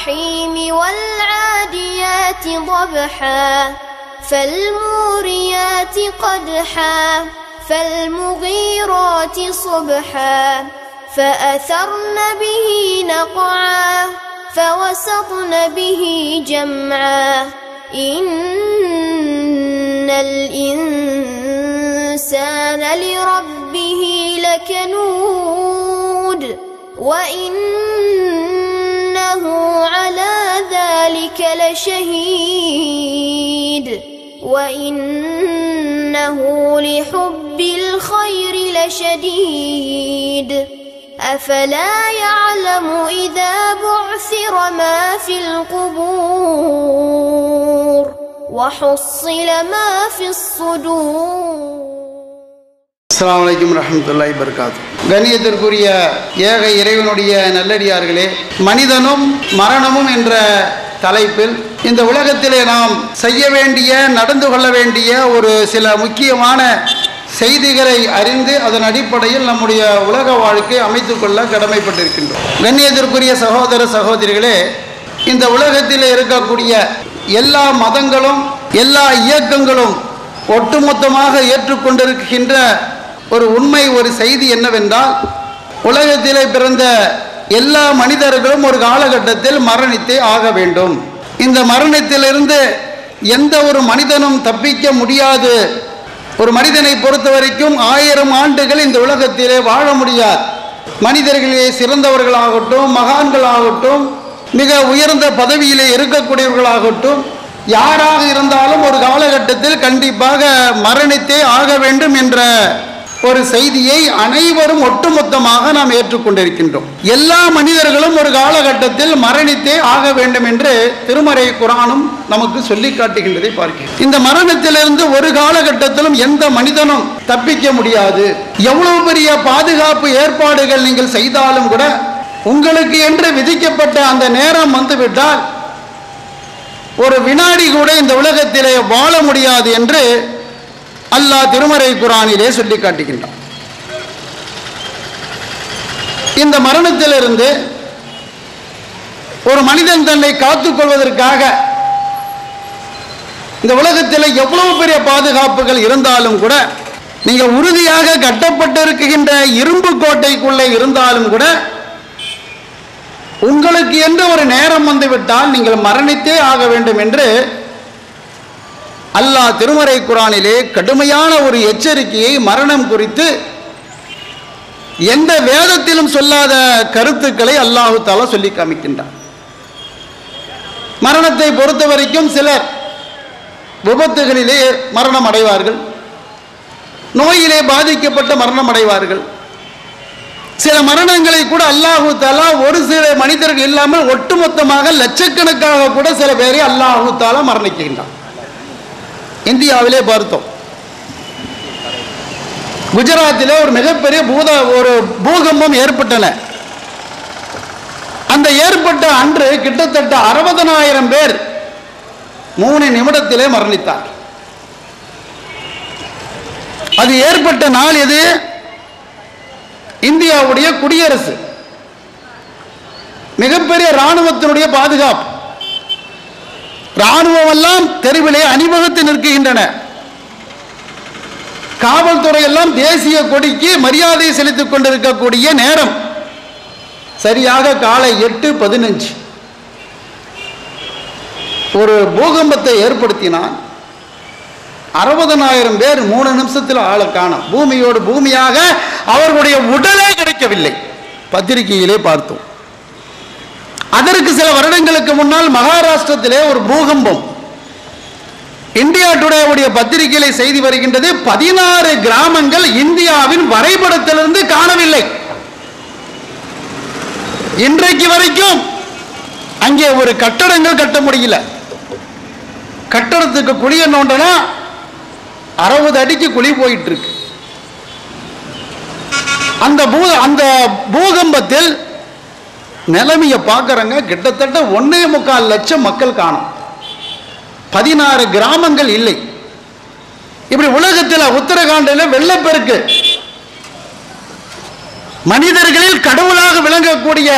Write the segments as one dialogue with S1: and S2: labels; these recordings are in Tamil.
S1: الرحيم والعاديات ضبحا فالموريات قدحا فالمغيرات صبحا فأثرن به نقعا فوسطن به جمعا إن الإنسان لربه لكنود وإنه على ذلك لشهيد وإنه لحب الخير لشديد أفلا يعلم إذا بعثر ما في القبور وحصل ما في الصدور.
S2: அஸ்ஸலாமு அலைக்கும் வரஹ்மத்துல்லாஹி வபரகாத்துஹு. கண்ணியத்திற்குரிய ஏக இறைவனுடைய நல்லடியார்களே, மனிதனும் மரணமும் என்ற தலைப்பில் இந்த உலகத்திலே நாம் செய்ய வேண்டிய, நடந்து கொள்ள வேண்டிய ஒரு சில முக்கியமான செய்திகளை அறிந்து அதன் அடிப்படையில் நம்முடைய உலக வாழ்க்கை அமைத்துக்கொள்ள கடமைப்பட்டிருக்கின்றோம். கண்ணியத்திற்குரிய சகோதர சகோதரிகளே, இந்த உலகத்தில் இருக்கக்கூடிய எல்லா மதங்களும் எல்லா இயக்கங்களும் ஒட்டுமொத்தமாக ஏற்றுக்கொண்டிருக்கின்ற ஒரு உண்மை, ஒரு செய்தி என்னவென்றால், உலகத்திலே பிறந்த எல்லா மனிதர்களும் ஒரு காலகட்டத்தில் மரணித்தே ஆக வேண்டும். இந்த மரணத்திலிருந்து எந்த ஒரு மனிதனும் தப்பிக்க முடியாது. ஒரு மனிதனை பொறுத்த வரைக்கும் 1000 ஆண்டுகள் இந்த உலகத்திலே வாழ முடியாது. மனிதர்களே சிறந்தவர்களாகட்டும், மகான்களாகட்டும், மிக உயர்ந்த பதவியிலே இருக்கக்கூடியவர்களாகட்டும், யாராக இருந்தாலும் ஒரு காலகட்டத்தில் கண்டிப்பாக மரணித்தே ஆக வேண்டும் என்ற ஒரு செய்தியை அனைவரும் ஒட்டுமொத்தமாக நாம் ஏற்றுக்கொண்டிருக்கின்றோம். எல்லா மனிதர்களும் ஒரு காலகட்டத்தில் மரணித்தே ஆக வேண்டும் என்று திருமறை குர்ஆனும் நமக்கு சொல்லி காட்டுகின்றதை பார்க்கிறோம். இந்த மரணத்திலிருந்து ஒரு காலகட்டத்திலும் எந்த மனிதனும் தப்பிக்க முடியாது. எவ்வளவு பெரிய பாதுகாப்பு ஏற்பாடுகள் நீங்கள் செய்தாலும் கூட உங்களுக்கு என்று விதிக்கப்பட்ட அந்த நேரம் வந்துவிட்டால் ஒரு வினாடி கூட இந்த உலகத்திலே வாழ முடியாது என்று அல்லாஹ் திருமறை குர்ஆனிலே சொல்லி காட்டுகின்றான். இந்த மரணத்திலிருந்து ஒரு மனிதன் தன்னை காத்துக் கொள்வதற்காக இந்த உலகத்தில் எவ்வளவு பெரிய பாதுகாப்புகள் இருந்தாலும் கூட, நீங்க உறுதியாக கட்டப்பட்டிருக்கின்ற இரும்பு கோட்டைக்குள்ளே இருந்தாலும் கூட உங்களுக்கு என்று ஒரு நேரம் வந்துவிட்டால் நீங்கள் மரணித்தே ஆக வேண்டும் என்று அல்லாஹ் திருமறை குர்ஆனிலே கடுமையான ஒரு எச்சரிக்கையை மரணம் குறித்து எந்த வேதத்திலும் சொல்லாத கருத்துக்களை அல்லாஹ் தஆலா சொல்லி காமிக்கின்றார். மரணத்தை பொறுத்த வரைக்கும் சிலர் விபத்துகளிலே மரணம் அடைவார்கள், நோயிலே பாதிக்கப்பட்ட மரணம் அடைவார்கள். சில மரணங்களை கூட அல்லாஹ் தஆலா ஒரு சில மனிதர்கள் இல்லாமல் ஒட்டுமொத்தமாக லட்சக்கணக்காக கூட சில பேரை அல்லாஹ் தஆலா மரணிக்கின்றார். இந்தியாவிலே பார்த்தோம், குஜராத்திலே ஒரு மிகப்பெரிய ஒரு பூகம்பம் ஏற்பட்டன. அந்த ஏற்பட்ட அன்று கிட்டத்தட்ட 60,000 பேர் 3 நிமிடத்திலே மரணித்தார். அது ஏற்பட்ட நாள் எது? இந்தியாவுடைய குடியரசு, மிகப்பெரிய இராணுவத்தினுடைய பாதுகாப்பு, இராணுவம் எல்லாம் தெருவிலே அணிவகுத்து நிற்கின்றன. காவல்துறை எல்லாம் தேசிய கொடிக்கு மரியாதை செலுத்திக் கொண்டிருக்கக்கூடிய நேரம் சரியாக காலை 8:15 ஒரு பூகம்பத்தை ஏற்படுத்தினான். 60,000 பேர் 3 நிமிஷத்தில் ஆளை காணோம். பூமியோடு பூமியாக அவர்களுடைய உடலே கிடைக்கவில்லை. பத்திரிகையிலே பார்த்தோம். அதற்கு சில வருடங்களுக்கு முன்னால் மகாராஷ்டிரத்திலே ஒரு பூகம்பம். இந்தியா டுடே பத்திரிகையிலே செய்தி வருகின்றது, 16 கிராமங்கள் இந்தியாவின் வரைபடத்திலிருந்து காணவில்லை. இன்றைக்கு வரைக்கும் அங்கே ஒரு கட்டடங்கள் கட்ட முடியல. கட்டடத்துக்கு குழிய நோண்டனா 60 அடிக்கு குழி போயிட்டு இருக்கு. அந்த பூகம்பத்தில் நிலைமையை பார்க்கறங்க, கிட்டத்தட்ட 1.25 லட்சம் மக்கள் காணும், 16 கிராமங்கள் இல்லை. இப்படி உலகத்தில் உத்தரகாண்டில் வெள்ளப்பெருக்கு, மனிதர்களில் கடவுளாக விளங்கக்கூடிய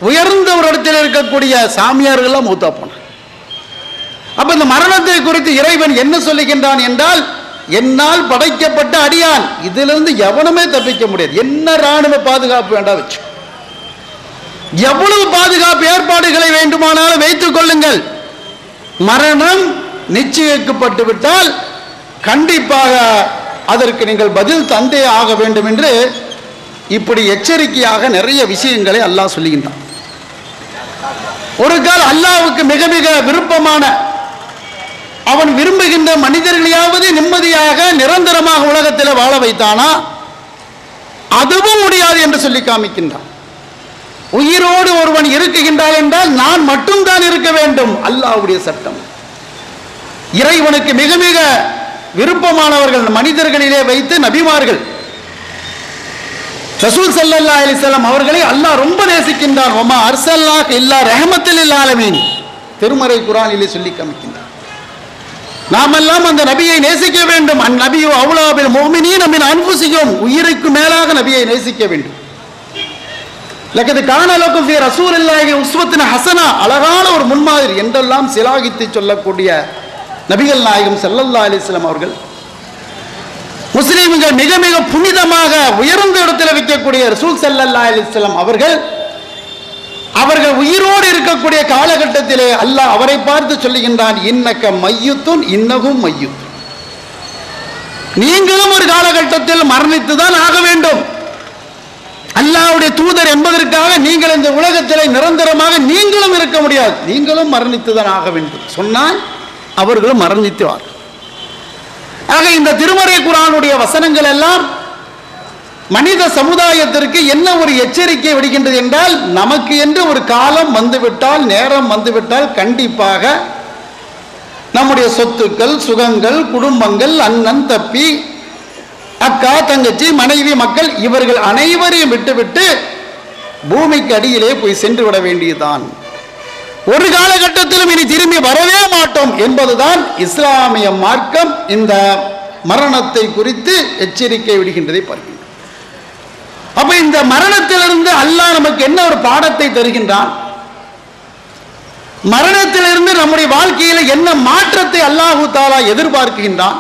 S2: உயர்ந்த ஒரு இடத்தில் இருக்கக்கூடிய சாமியார்கள்லாம் மூத்தா போனாங்க. அப்ப இந்த மரணத்தை குறித்து இறைவன் என்ன சொல்லுகின்றான் என்றால், என்னால் படைக்கப்பட்ட அடியான், இதிலிருந்து எவனுமே தப்பிக்க முடியாது. என்ன ராணுவ பாதுகாப்பு வேண்டாம் வச்சு, எவ்வளவு பாதுகாப்பு ஏற்பாடுகளை வேண்டுமானாலும் வைத்துக் கொள்ளுங்கள், மரணம் நிச்சயிக்கப்பட்டு விட்டால் கண்டிப்பாக அதற்கு நீங்கள் பதில் தந்தே ஆக வேண்டும் என்று இப்படி எச்சரிக்கையாக நிறைய விஷயங்களை அல்லாஹ் சொல்லுகின்றான். ஒரு கால் அல்லாஹ்வுக்கு மிக மிக விருப்பமான, அவன் விரும்புகின்ற மனிதர்களையாவது நிம்மதியாக நிரந்தரமாக உலகத்தில் வாழ வைத்தானா? அதுவும் முடியாது என்று சொல்லி காமிக்கின்றான். உயிரோடு ஒருவன் இருக்குகின்றான் என்றால் நான் மட்டும்தான் இருக்க வேண்டும், அல்லாஹ்வுடைய சட்டம். இறைவனுக்கு மிக மிக விருப்பமானவர்கள் மனிதர்களிலே வைத்து நபிமார்கள். ரசூல் ஸல்லல்லாஹு அலைஹி வஸல்லம் அவர்களை அல்லாஹ் ரொம்ப நேசிக்கின்றான். வமா அர்ஸல்னாக இல்லா ரஹ்மத்துல் லில் ஆலமீன், திருமறை குர்ஆனிலே சொல்லி காமிக்கின்றான். நாமெல்லாம் அந்த நபியை நேசிக்க வேண்டும். அந்நபியு அவுலா பில் முஃமினீன மின் அன்ஃபுஸிஹிம், உயிருக்கு மேலாக நபியை நேசிக்க வேண்டும். லக்கத் கான லக்கும் ஃபீ ரசூலில்லாஹி உஸ்வத்துன் ஹஸனா, அழகான ஒரு முன்மாதிரி என்றெல்லாம் சிலாகித்து சொல்லக்கூடிய நபிகள் நாயகம் ஸல்லல்லாஹு அலைஹி வஸல்லம் அவர்கள், முஸ்லிம்கள் மிக மிக புனிதமாக உயர்ந்த இடத்தில் வைக்கக்கூடிய ரசூல் ஸல்லல்லாஹு அலைஹி வஸல்லம் அவர்கள் உயிரோடு இருக்கக்கூடிய காலகட்டத்திலே அல்லாஹ் அவரை பார்த்து சொல்லுகின்றான், இன்னக்க மையுத்துன் இன்னகும் மையுத், நீங்களும் ஒரு காலகட்டத்தில் மரணித்துதான் ஆக வேண்டும். அல்லாஹ்வுடைய தூதர் என்பதற்காக நீங்கள் இந்த உலகத்தில் நிரந்தரமாக நீங்களும் இருக்க முடியாது, நீங்களும் மரணித்துதான் ஆக வேண்டும் சொன்னால் அவர்களும் மரணித்துவார். ஆக இந்த திருமறை குர்ஆனுடைய வசனங்கள் எல்லாம் மனித சமுதாயத்திற்கு என்ன ஒரு எச்சரிக்கை விடுகின்றது என்றால், நமக்கு என்று ஒரு காலம் வந்துவிட்டால், நேரம் வந்துவிட்டால் கண்டிப்பாக நம்முடைய சொத்துக்கள், சுகங்கள், குடும்பங்கள், அண்ணன் தப்பி, அக்கா தங்கச்சி, மனைவி, மக்கள், இவர்கள் அனைவரையும் விட்டுவிட்டு பூமிக்கு அடியிலே போய் சென்று விட வேண்டியதுதான். ஒரு காலகட்டத்திலும் இனி திரும்பி வரவே மாட்டோம் என்பதுதான் இஸ்லாமிய மார்க்கம் இந்த மரணத்தை குறித்து எச்சரிக்கை விடுகின்றதை பார்க்கிறோம். அப்ப இந்த மரணத்திலிருந்து அல்லாஹ் நமக்கு என்ன ஒரு பாடத்தை தருகின்றான், மரணத்திலிருந்து நம்முடைய வாழ்க்கையில என்ன மாற்றத்தை அல்லாஹு தஆலா எதிர்பார்க்கின்றான்,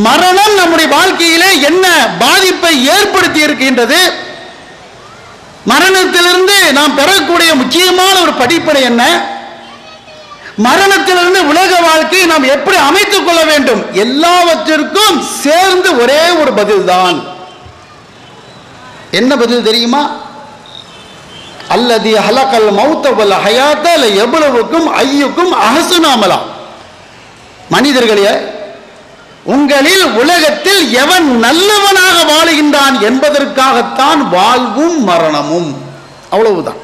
S2: மரணம் நம்முடைய வாழ்க்கையிலே என்ன பாதிப்பை ஏற்படுத்தி இருக்கின்றது, மரணத்திலிருந்து நாம் பெறக்கூடிய முக்கியமான ஒரு படிப்பினை என்ன, மரணத்திலிருந்து உலக வாழ்க்கையை நாம் எப்படி அமைத்துக் கொள்ள வேண்டும், எல்லாவற்றிற்கும் சேர்ந்து ஒரே ஒரு பதில் தான். என்ன பதில் தெரியுமா? அல்லதி ஹலகல் மௌத வல் ஹயாத லயப்லுவுக்கும் அய்யுக்கும் அஹ்ஸனு அமலா, மனிதர்களே, உங்களில் உலகத்தில் எவன் நல்லவனாக வாழுகின்றான் என்பதற்காகத்தான் வாழ்வும் மரணமும், அவ்வளவுதான்.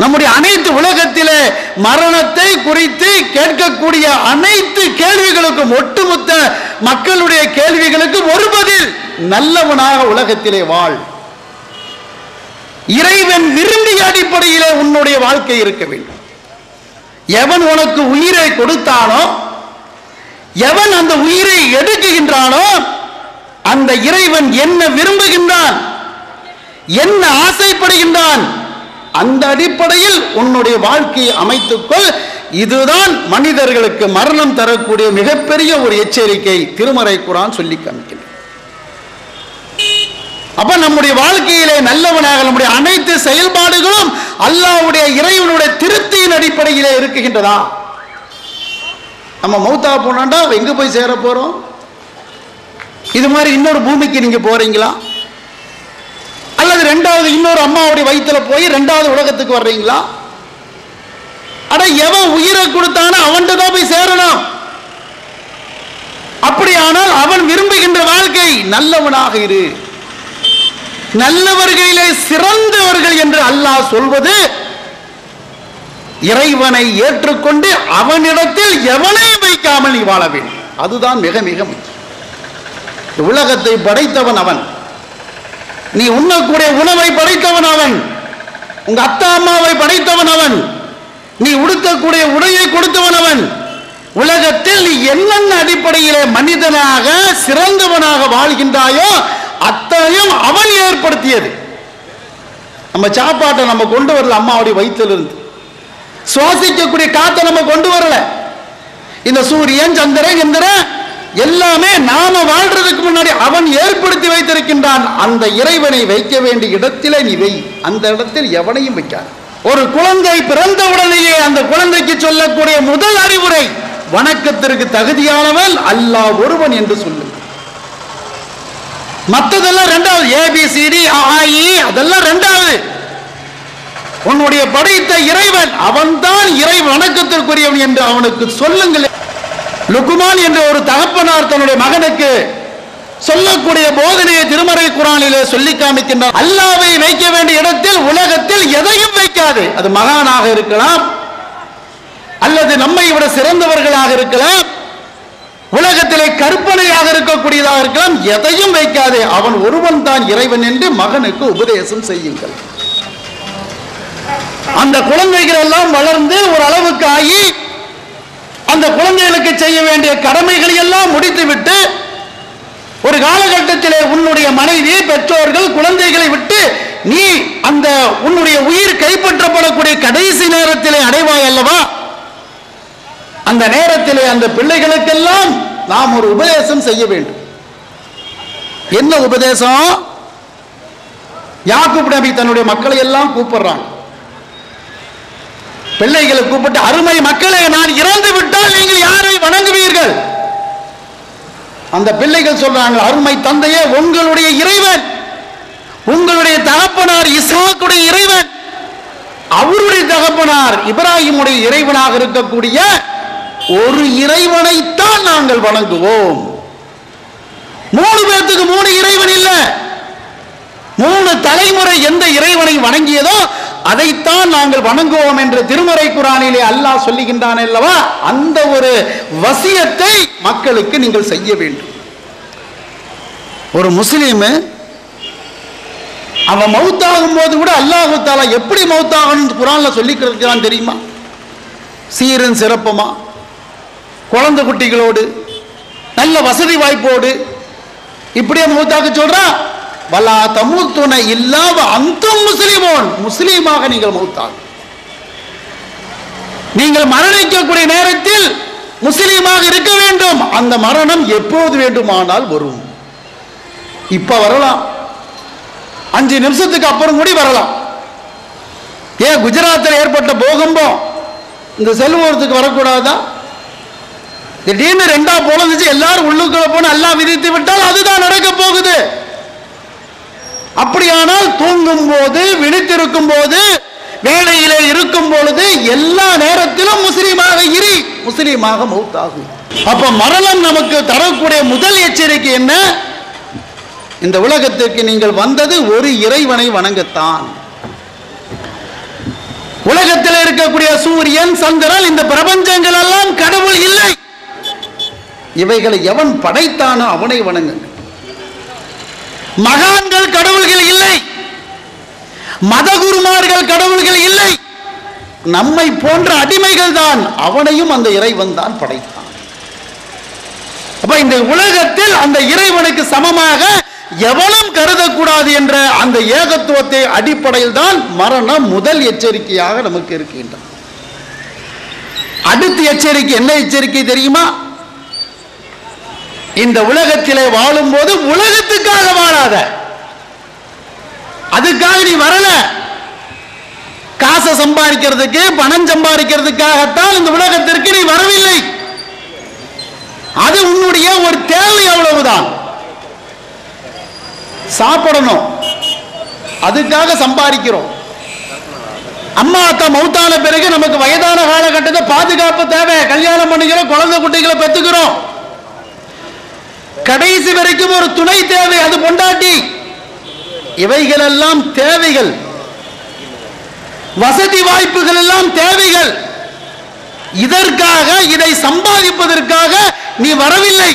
S2: நம்முடைய அனைத்து உலகத்திலே மரணத்தை குறித்து கேட்கக்கூடிய அனைத்து கேள்விகளுக்கும், ஒட்டுமொத்த மக்களுடைய கேள்விகளுக்கும் ஒரு பதில், நல்லவனாக உலகத்திலே வாழ். இறைவன் விரும்பிய அடிப்படையிலே உன்னுடைய வாழ்க்கை இருக்க வேண்டும். எவன் உனக்கு உயிரை கொடுத்தானோ, எவன் அந்த உயிரை எடுக்குகின்றானோ, அந்த இறைவன் என்ன விரும்புகின்றான், என்ன ஆசைப்படுகின்றான், அந்த அடிப்படையில் உன்னுடைய வாழ்க்கையை அமைத்துக்கொள். இதுதான் மனிதர்களுக்கு மரணம் தரக்கூடிய மிகப்பெரிய ஒரு எச்சரிக்கை திருமறை குர்ஆன் சொல்லி காமிக்கிறது. அப்ப நம்முடைய வாழ்க்கையிலே நல்லவனாக நம்முடைய அனைத்து செயல்பாடுகளும் அல்லாஹ்வுடைய இறைவனுடைய திருப்தியின் அடிப்படையிலே இருக்குகின்றதா? நம்ம மௌத்தா போனாண்டா எங்க போய் சேர போறோம்? இது மாதிரி இன்னொரு பூமிக்கு நீங்க போறீங்களா, அல்லது ரெண்டாவது இன்னொரு அம்மாவுடைய வயிற்றுல போய் ரெண்டாவது உலகத்துக்கு வர்றீங்களா? அட, எவன் உயிரை கொடுத்தானோ அவன்கிட்ட தான் போய் சேரணும். அப்படியானால் அவன் விரும்புகின்ற வாழ்க்கை, நல்லவனாக இரு, நல்லவர்களிலே சிறந்தவர்கள் என்று அல்லாஹ் சொல்வது, இறைவனை ஏற்றுக்கொண்டு அவனிடத்தில் எவனையும் வைக்காமல் நீ வாழ வேண்டும். அதுதான் மிக மிக முக்கியம். உலகத்தை படைத்தவன் அவன், நீ உண்ணக்கூடிய உணவை படைத்தவன் அவன், உங்க அத்தா அம்மாவை படைத்தவன் அவன், நீ உடுத்தக்கூடிய உடையை கொடுத்தவன் அவன். உலகத்தில் நீ என்னென்ன அடிப்படையிலே மனிதனாக சிறந்தவனாக வாழ்கின்றாயோ அத்தனையும் அவன் ஏற்படுத்தியது. நம்ம சாப்பாட்டை நம்ம கொண்டு வரல, அம்மாவுடைய வயிற்றிலிருந்து சுவாசிக்கக்கூடிய காற்றை நம்ம கொண்டு வரல. இந்த சூரியன், சந்திரன், இந்திரன் எல்லாமே நாம வாழ்றதுக்கு முன்னாடி அவன் ஏற்படுத்தி வைத்திருக்கின்றான். அந்த இறைவனை வைக்க வேண்டிய இடத்திலே நீ வை, அந்த இடத்தில் எவனையும் வைக்காது. ஒரு குழந்தை பிறந்த உடனேயே அந்த குழந்தைக்கு சொல்லக்கூடிய முதல் அறிவுரை, வணக்கத்திற்கு தகுதியானவன் அல்லாஹ் ஒருவன் என்று சொல்லு. மற்றதெல்லாம் இரண்டாவது, ஏபிசிடி அதெல்லாம் இரண்டாவது. உன்னுடைய படைத்த இறைவன் அவன்தான் இறை வணக்கத்திற்குரியவன் என்று அவனுக்கு சொல்லுங்கள். லுக்மான் என்ற ஒரு தகப்பனார் தன்னுடைய மகனுக்கு சொல்லக்கூடிய போதனையை திருமறை குர்ஆனிலே சொல்லி காமிக்கின்றார். அல்லாஹ்வை வைக்க வேண்டிய இடத்தில் உலகத்தில் எதையும் வைக்காது. அது மகானாக இருக்கலாம், அல்லது நம்மை விட சிறந்தவர்களாக இருக்கலாம், உலகத்திலே கற்பனையாக இருக்கக்கூடியதாக இருக்கலாம், எதையும் வைக்காது. அவன் ஒருவன் தான் இறைவன் என்று மகனுக்கு உபதேசம் செய்யுங்கள். அந்த குழந்தைகள் எல்லாம் வளர்ந்து ஒரு அளவுக்கு ஆகி அந்த குழந்தைகளுக்கு செய்ய வேண்டிய கடமைகளை எல்லாம் முடித்துவிட்டு ஒரு காலகட்டத்திலே உன்னுடைய மனைவி, பெற்றோர்கள், குழந்தைகளை விட்டு நீ அந்த உன்னுடைய உயிர் கைப்பற்றப்படக்கூடிய கடைசி நேரத்திலே அடைவாய் அல்லவா? அந்த நேரத்திலே அந்த பிள்ளைகளுக்கெல்லாம் நாம் ஒரு உபதேசம் செய்ய வேண்டும். என்ன உபதேசம்? யாக்கூப் நபி தன்னுடைய மக்களை எல்லாம் கூப்பிடுறாங்க. பிள்ளைகளை கூப்பிட்டு, அருமை மக்களே, நான் இறந்து விட்டால் நீங்கள் யாரை வணங்குவீர்கள்? அந்த பிள்ளைகள் சொல்றாங்க, அருமை தந்தையே, உங்களுடைய இறைவன், உங்களுடைய தகப்பனார் இஸ்ஹாக்குடைய இறைவன், அவருடைய தகப்பனார் இப்ராஹிமுடைய இறைவனாக இருக்கக்கூடிய ஒரு இறைவனைத்தான் நாங்கள் வணங்குவோம். 3 பேருக்கு 3 இறைவன் இல்ல, 3 தலைமுறை எந்த இறைவனை வணங்கியதோ அதைத்தான் நாங்கள் வணங்குவோம் என்று திருமறை குர்ஆனிலே அல்லாஹ் சொல்லுகின்றான் அல்லவா? அந்த ஒரு வசியத்தை மக்களுக்கு நீங்கள் செய்ய வேண்டும். ஒரு முஸ்லீம் அவன் மௌத்தாகும் போது கூட அல்லாஹ் தஆலா எப்படி மௌத்தாகணும் குர்ஆன்ல சொல்லி இருக்கிறான் தெரியுமா? சீரும் சிறப்புமா, குழந்தை குட்டிகளோடு, நல்ல வசதி வாய்ப்போடு இப்படியே மௌத்தாக்க சொல்றான். வலா தமூத்துன இல்லா வ அன்தும் முஸ்லிமூன், முஸ்லீமாக நீங்கள் மௌத்தாக. நீங்கள் மரணிக்கக்கூடிய நேரத்தில் முஸ்லீமாக இருக்க வேண்டும். அந்த மரணம் எப்போது வேண்டுமானால் வரும். இப்ப வரலாம், 5 நிமிஷத்துக்கு அப்புறம் கூட வரலாம். ஏன் குஜராத்தில் ஏற்பட்ட பூகம்பம் இந்த செல்வத்துக்கு வரக்கூடாதா? திடீர்னு 2ஆ பொழந்துச்சு, எல்லாரும் உள்ளுக்குள்ள போன அல்லாஹ் விதித்து விட்டால் அதுதான் நடக்க போகுது. அப்படியானால் தூங்கும் போது, விழித்திருக்கும் போது, வேலையிலே இருக்கும் பொழுது எல்லா நேரத்திலும் முஸ்லீமாக இரு, முஸ்லீமாக மௌத்தாகும். அப்ப மரணம் நமக்கு தரக்கூடிய முதல் எச்சரிக்கை என்ன? இந்த உலகத்திற்கு நீங்கள் வந்தது ஒரு இறைவனை வணங்கத்தான். உலகத்தில் இருக்கக்கூடிய சூரியன், சந்திரன், இந்த பிரபஞ்சங்கள் எல்லாம் கடவுள் இல்லை. இவைகளை எவன் படைத்தானோ அவனை வணங்குங்க. மகான்கள் கடவுள்கள் இல்லை, மதகுருமார்கள் கடவுள்கள் இல்லை, நம்மை போன்ற அடிமைகள் தான். அவனையும் அந்த இறைவன் தான் படைத்தான். அப்ப இந்த உலகத்தில் அந்த இறைவனுக்கு சமமாக எவனும் கருதக்கூடாது என்ற அந்த ஏகத்துவத்தை அடிப்படையில் தான் மரணம் முதல் எச்சரிக்கையாக நமக்கு இருக்கின்றது. அடுத்த எச்சரிக்கை என்ன எச்சரிக்கை தெரியுமா? இந்த உலகத்திலே வாழும் போது உலகத்துக்காக வாழாத, அதுக்காக நீ வரல. காசை சம்பாதிக்கிறதுக்கு, பணம் சம்பாதிக்கிறதுக்காகத்தான் இந்த உலகத்திற்கு நீ வரவில்லை. அது உன்னுடைய ஒரு தேவை, அவ்வளவுதான். சாப்பிடணும், அதுக்காக சம்பாதிக்கிறோம். அம்மா அத்தா மௌத்தான பிறகு நமக்கு வயதான காலகட்டத்தை பாதுகாப்பு தேவை, கல்யாணம் பண்ணிக்கிறோம், குழந்தை குட்டிகளை பெற்றுக்கிறோம். கடைசி வரைக்கும் ஒரு துணை தேவை, அது பொண்டாட்டி. இவைகள் எல்லாம் தேவைகள், வசதி வாய்ப்புகள் எல்லாம் தேவைகள். இதற்காக, இதை சம்பாதிப்பதற்காக நீ வரவில்லை.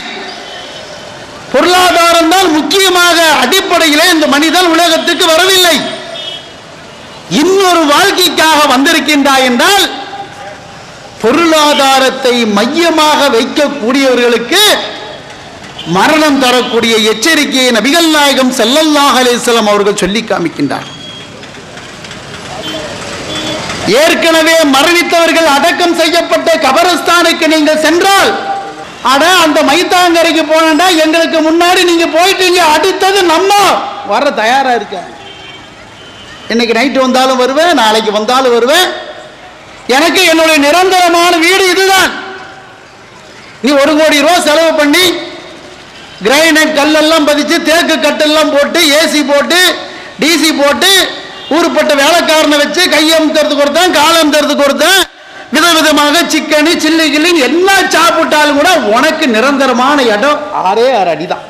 S2: பொருளாதாரம் தான் முக்கியமாக அடிப்படையிலே இந்த மனிதன் உலகத்துக்கு வரவில்லை. இன்னொரு வாழ்க்கைக்காக வந்திருக்கின்றாய் என்றால் பொருளாதாரத்தை மையமாக வைக்கக்கூடியவர்களுக்கு மரணம் தரக்கூடிய எச்சரிக்கையை நபிகள் நாயகம் ஸல்லல்லாஹு அலைஹி வஸல்லம் அவர்கள் சொல்லி காமிக்கின்றார். ஏற்கனவே மரணித்தவர்கள் அடக்கம் செய்யப்பட்ட கபரஸ்தானுக்கு நீங்கள் சென்றால், அட அந்த மைத்தாங்கரைக்கு போனா எங்களுக்கு முன்னாடி நீங்க போயிட்டீங்க, அடுத்தது நம்ம வர தயாரா இருக்க. இன்னைக்கு நைட்டு வந்தாலும் வருவேன், நாளைக்கு வந்தாலும் வருவேன், எனக்கு என்னுடைய நிரந்தரமான வீடு இதுதான். நீ 1 கோடி ரூபாய் செலவு பண்ணி கிரைனைட் கல்லெல்லாம் பதிச்சு தேக்கு கட்டெல்லாம் போட்டு ஏசி போட்டு டிசி போட்டு ஊருப்பட்ட வேலைக்காரனை வச்சு கையமுத்துறதுக்கு ஒருத்தன் காலமுத்துறதுக்கு ஒருத்தன் விதவிதமாக சிக்கனு சில்லி கில்லின்னு எல்லாம் சாப்பிட்டாலும் கூட உனக்கு நிரந்தரமான இடம் 6 அடி தான்.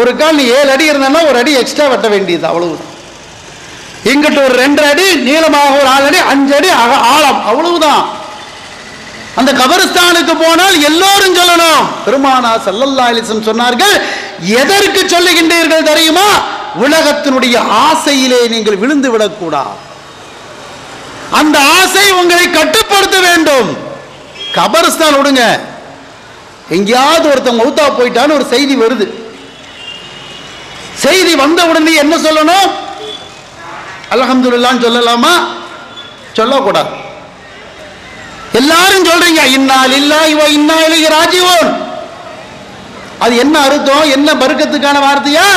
S2: ஒரு கால் நீ 7 அடி இருந்தா 1 அடி எக்ஸ்ட்ரா வெட்ட வேண்டியது, அவ்வளவுதான். இங்கிட்ட ஒரு 2 அடி நீளமாக ஒரு 4 அடி 5 அடி ஆழம், அவ்வளவுதான். அந்த கபரஸ்தானுக்கு போனால் எல்லோரும் சொல்லணும், பெருமானார் ஸல்லல்லாஹு அலைஹி வஸல்லம் சொன்னார்கள், எதற்கு சொல்லுகின்றீர்கள் தெரியுமா? உலகத்தினுடைய ஆசையிலே நீங்கள் விழுந்து விடக்கூடாது. அந்த ஆசை உங்களை கட்டுப்படுத்த வேண்டும். கபரஸ்தான் விடுங்க, எங்கேயாவது ஒருத்தன் மௌத்தா போயிட்டான்னு ஒரு செய்தி வருது. செய்தி வந்த உடனே என்ன சொல்லணும்? அல்ஹம்துலில்லாஹ் சொல்லலாமா? சொல்லக்கூடாது. எல்லாரும் சொல்றீங்க இன்னா லில்லாஹி வ இன்னா இலைஹி ராஜிஊன். அது என்ன அர்த்தம்? என்ன பரக்கத்துக்கான வார்த்தையா?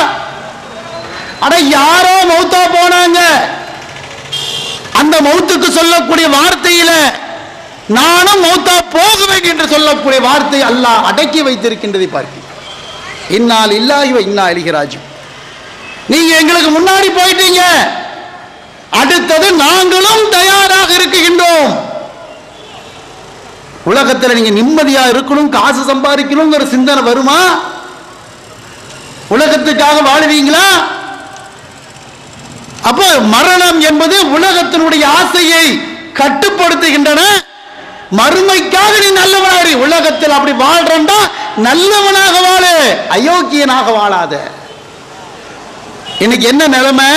S2: அட யாரோ மௌத்தா போனாங்க, அந்த மௌத்துக்கு சொல்லக்கூடிய வார்த்தையில நானும் மௌத்தா போகுவேன் என்று சொல்லக்கூடிய வார்த்தை அல்லாஹ் அடக்கி வைத்திருக்கின்றதை பார்க்கிறேன். இன்னா லில்லாஹி வ இன்னா இலைஹி ராஜிஊன். நீங்க எங்களுக்கு முன்னாடி போயிட்டீங்க, அடுத்தது நாங்களும் தயாராக இருக்கின்றோம். உலகத்தில் நீங்க நிம்மதியா இருக்கணும், காசு சம்பாதிக்கணுங்கிற சிந்தனை வருமா? உலகத்துக்காக வாழுவீங்களா? அப்ப மரணம் என்பது உலகத்தினுடைய ஆசையை கட்டுப்படுத்துகின்றன. மறுமைக்காக நீ நல்லவனாக, உலகத்தில் அப்படி வாழ்றா நல்லவனாக வாழு, அயோக்கியனாக வாழாத. இன்னைக்கு என்ன நிலைமை?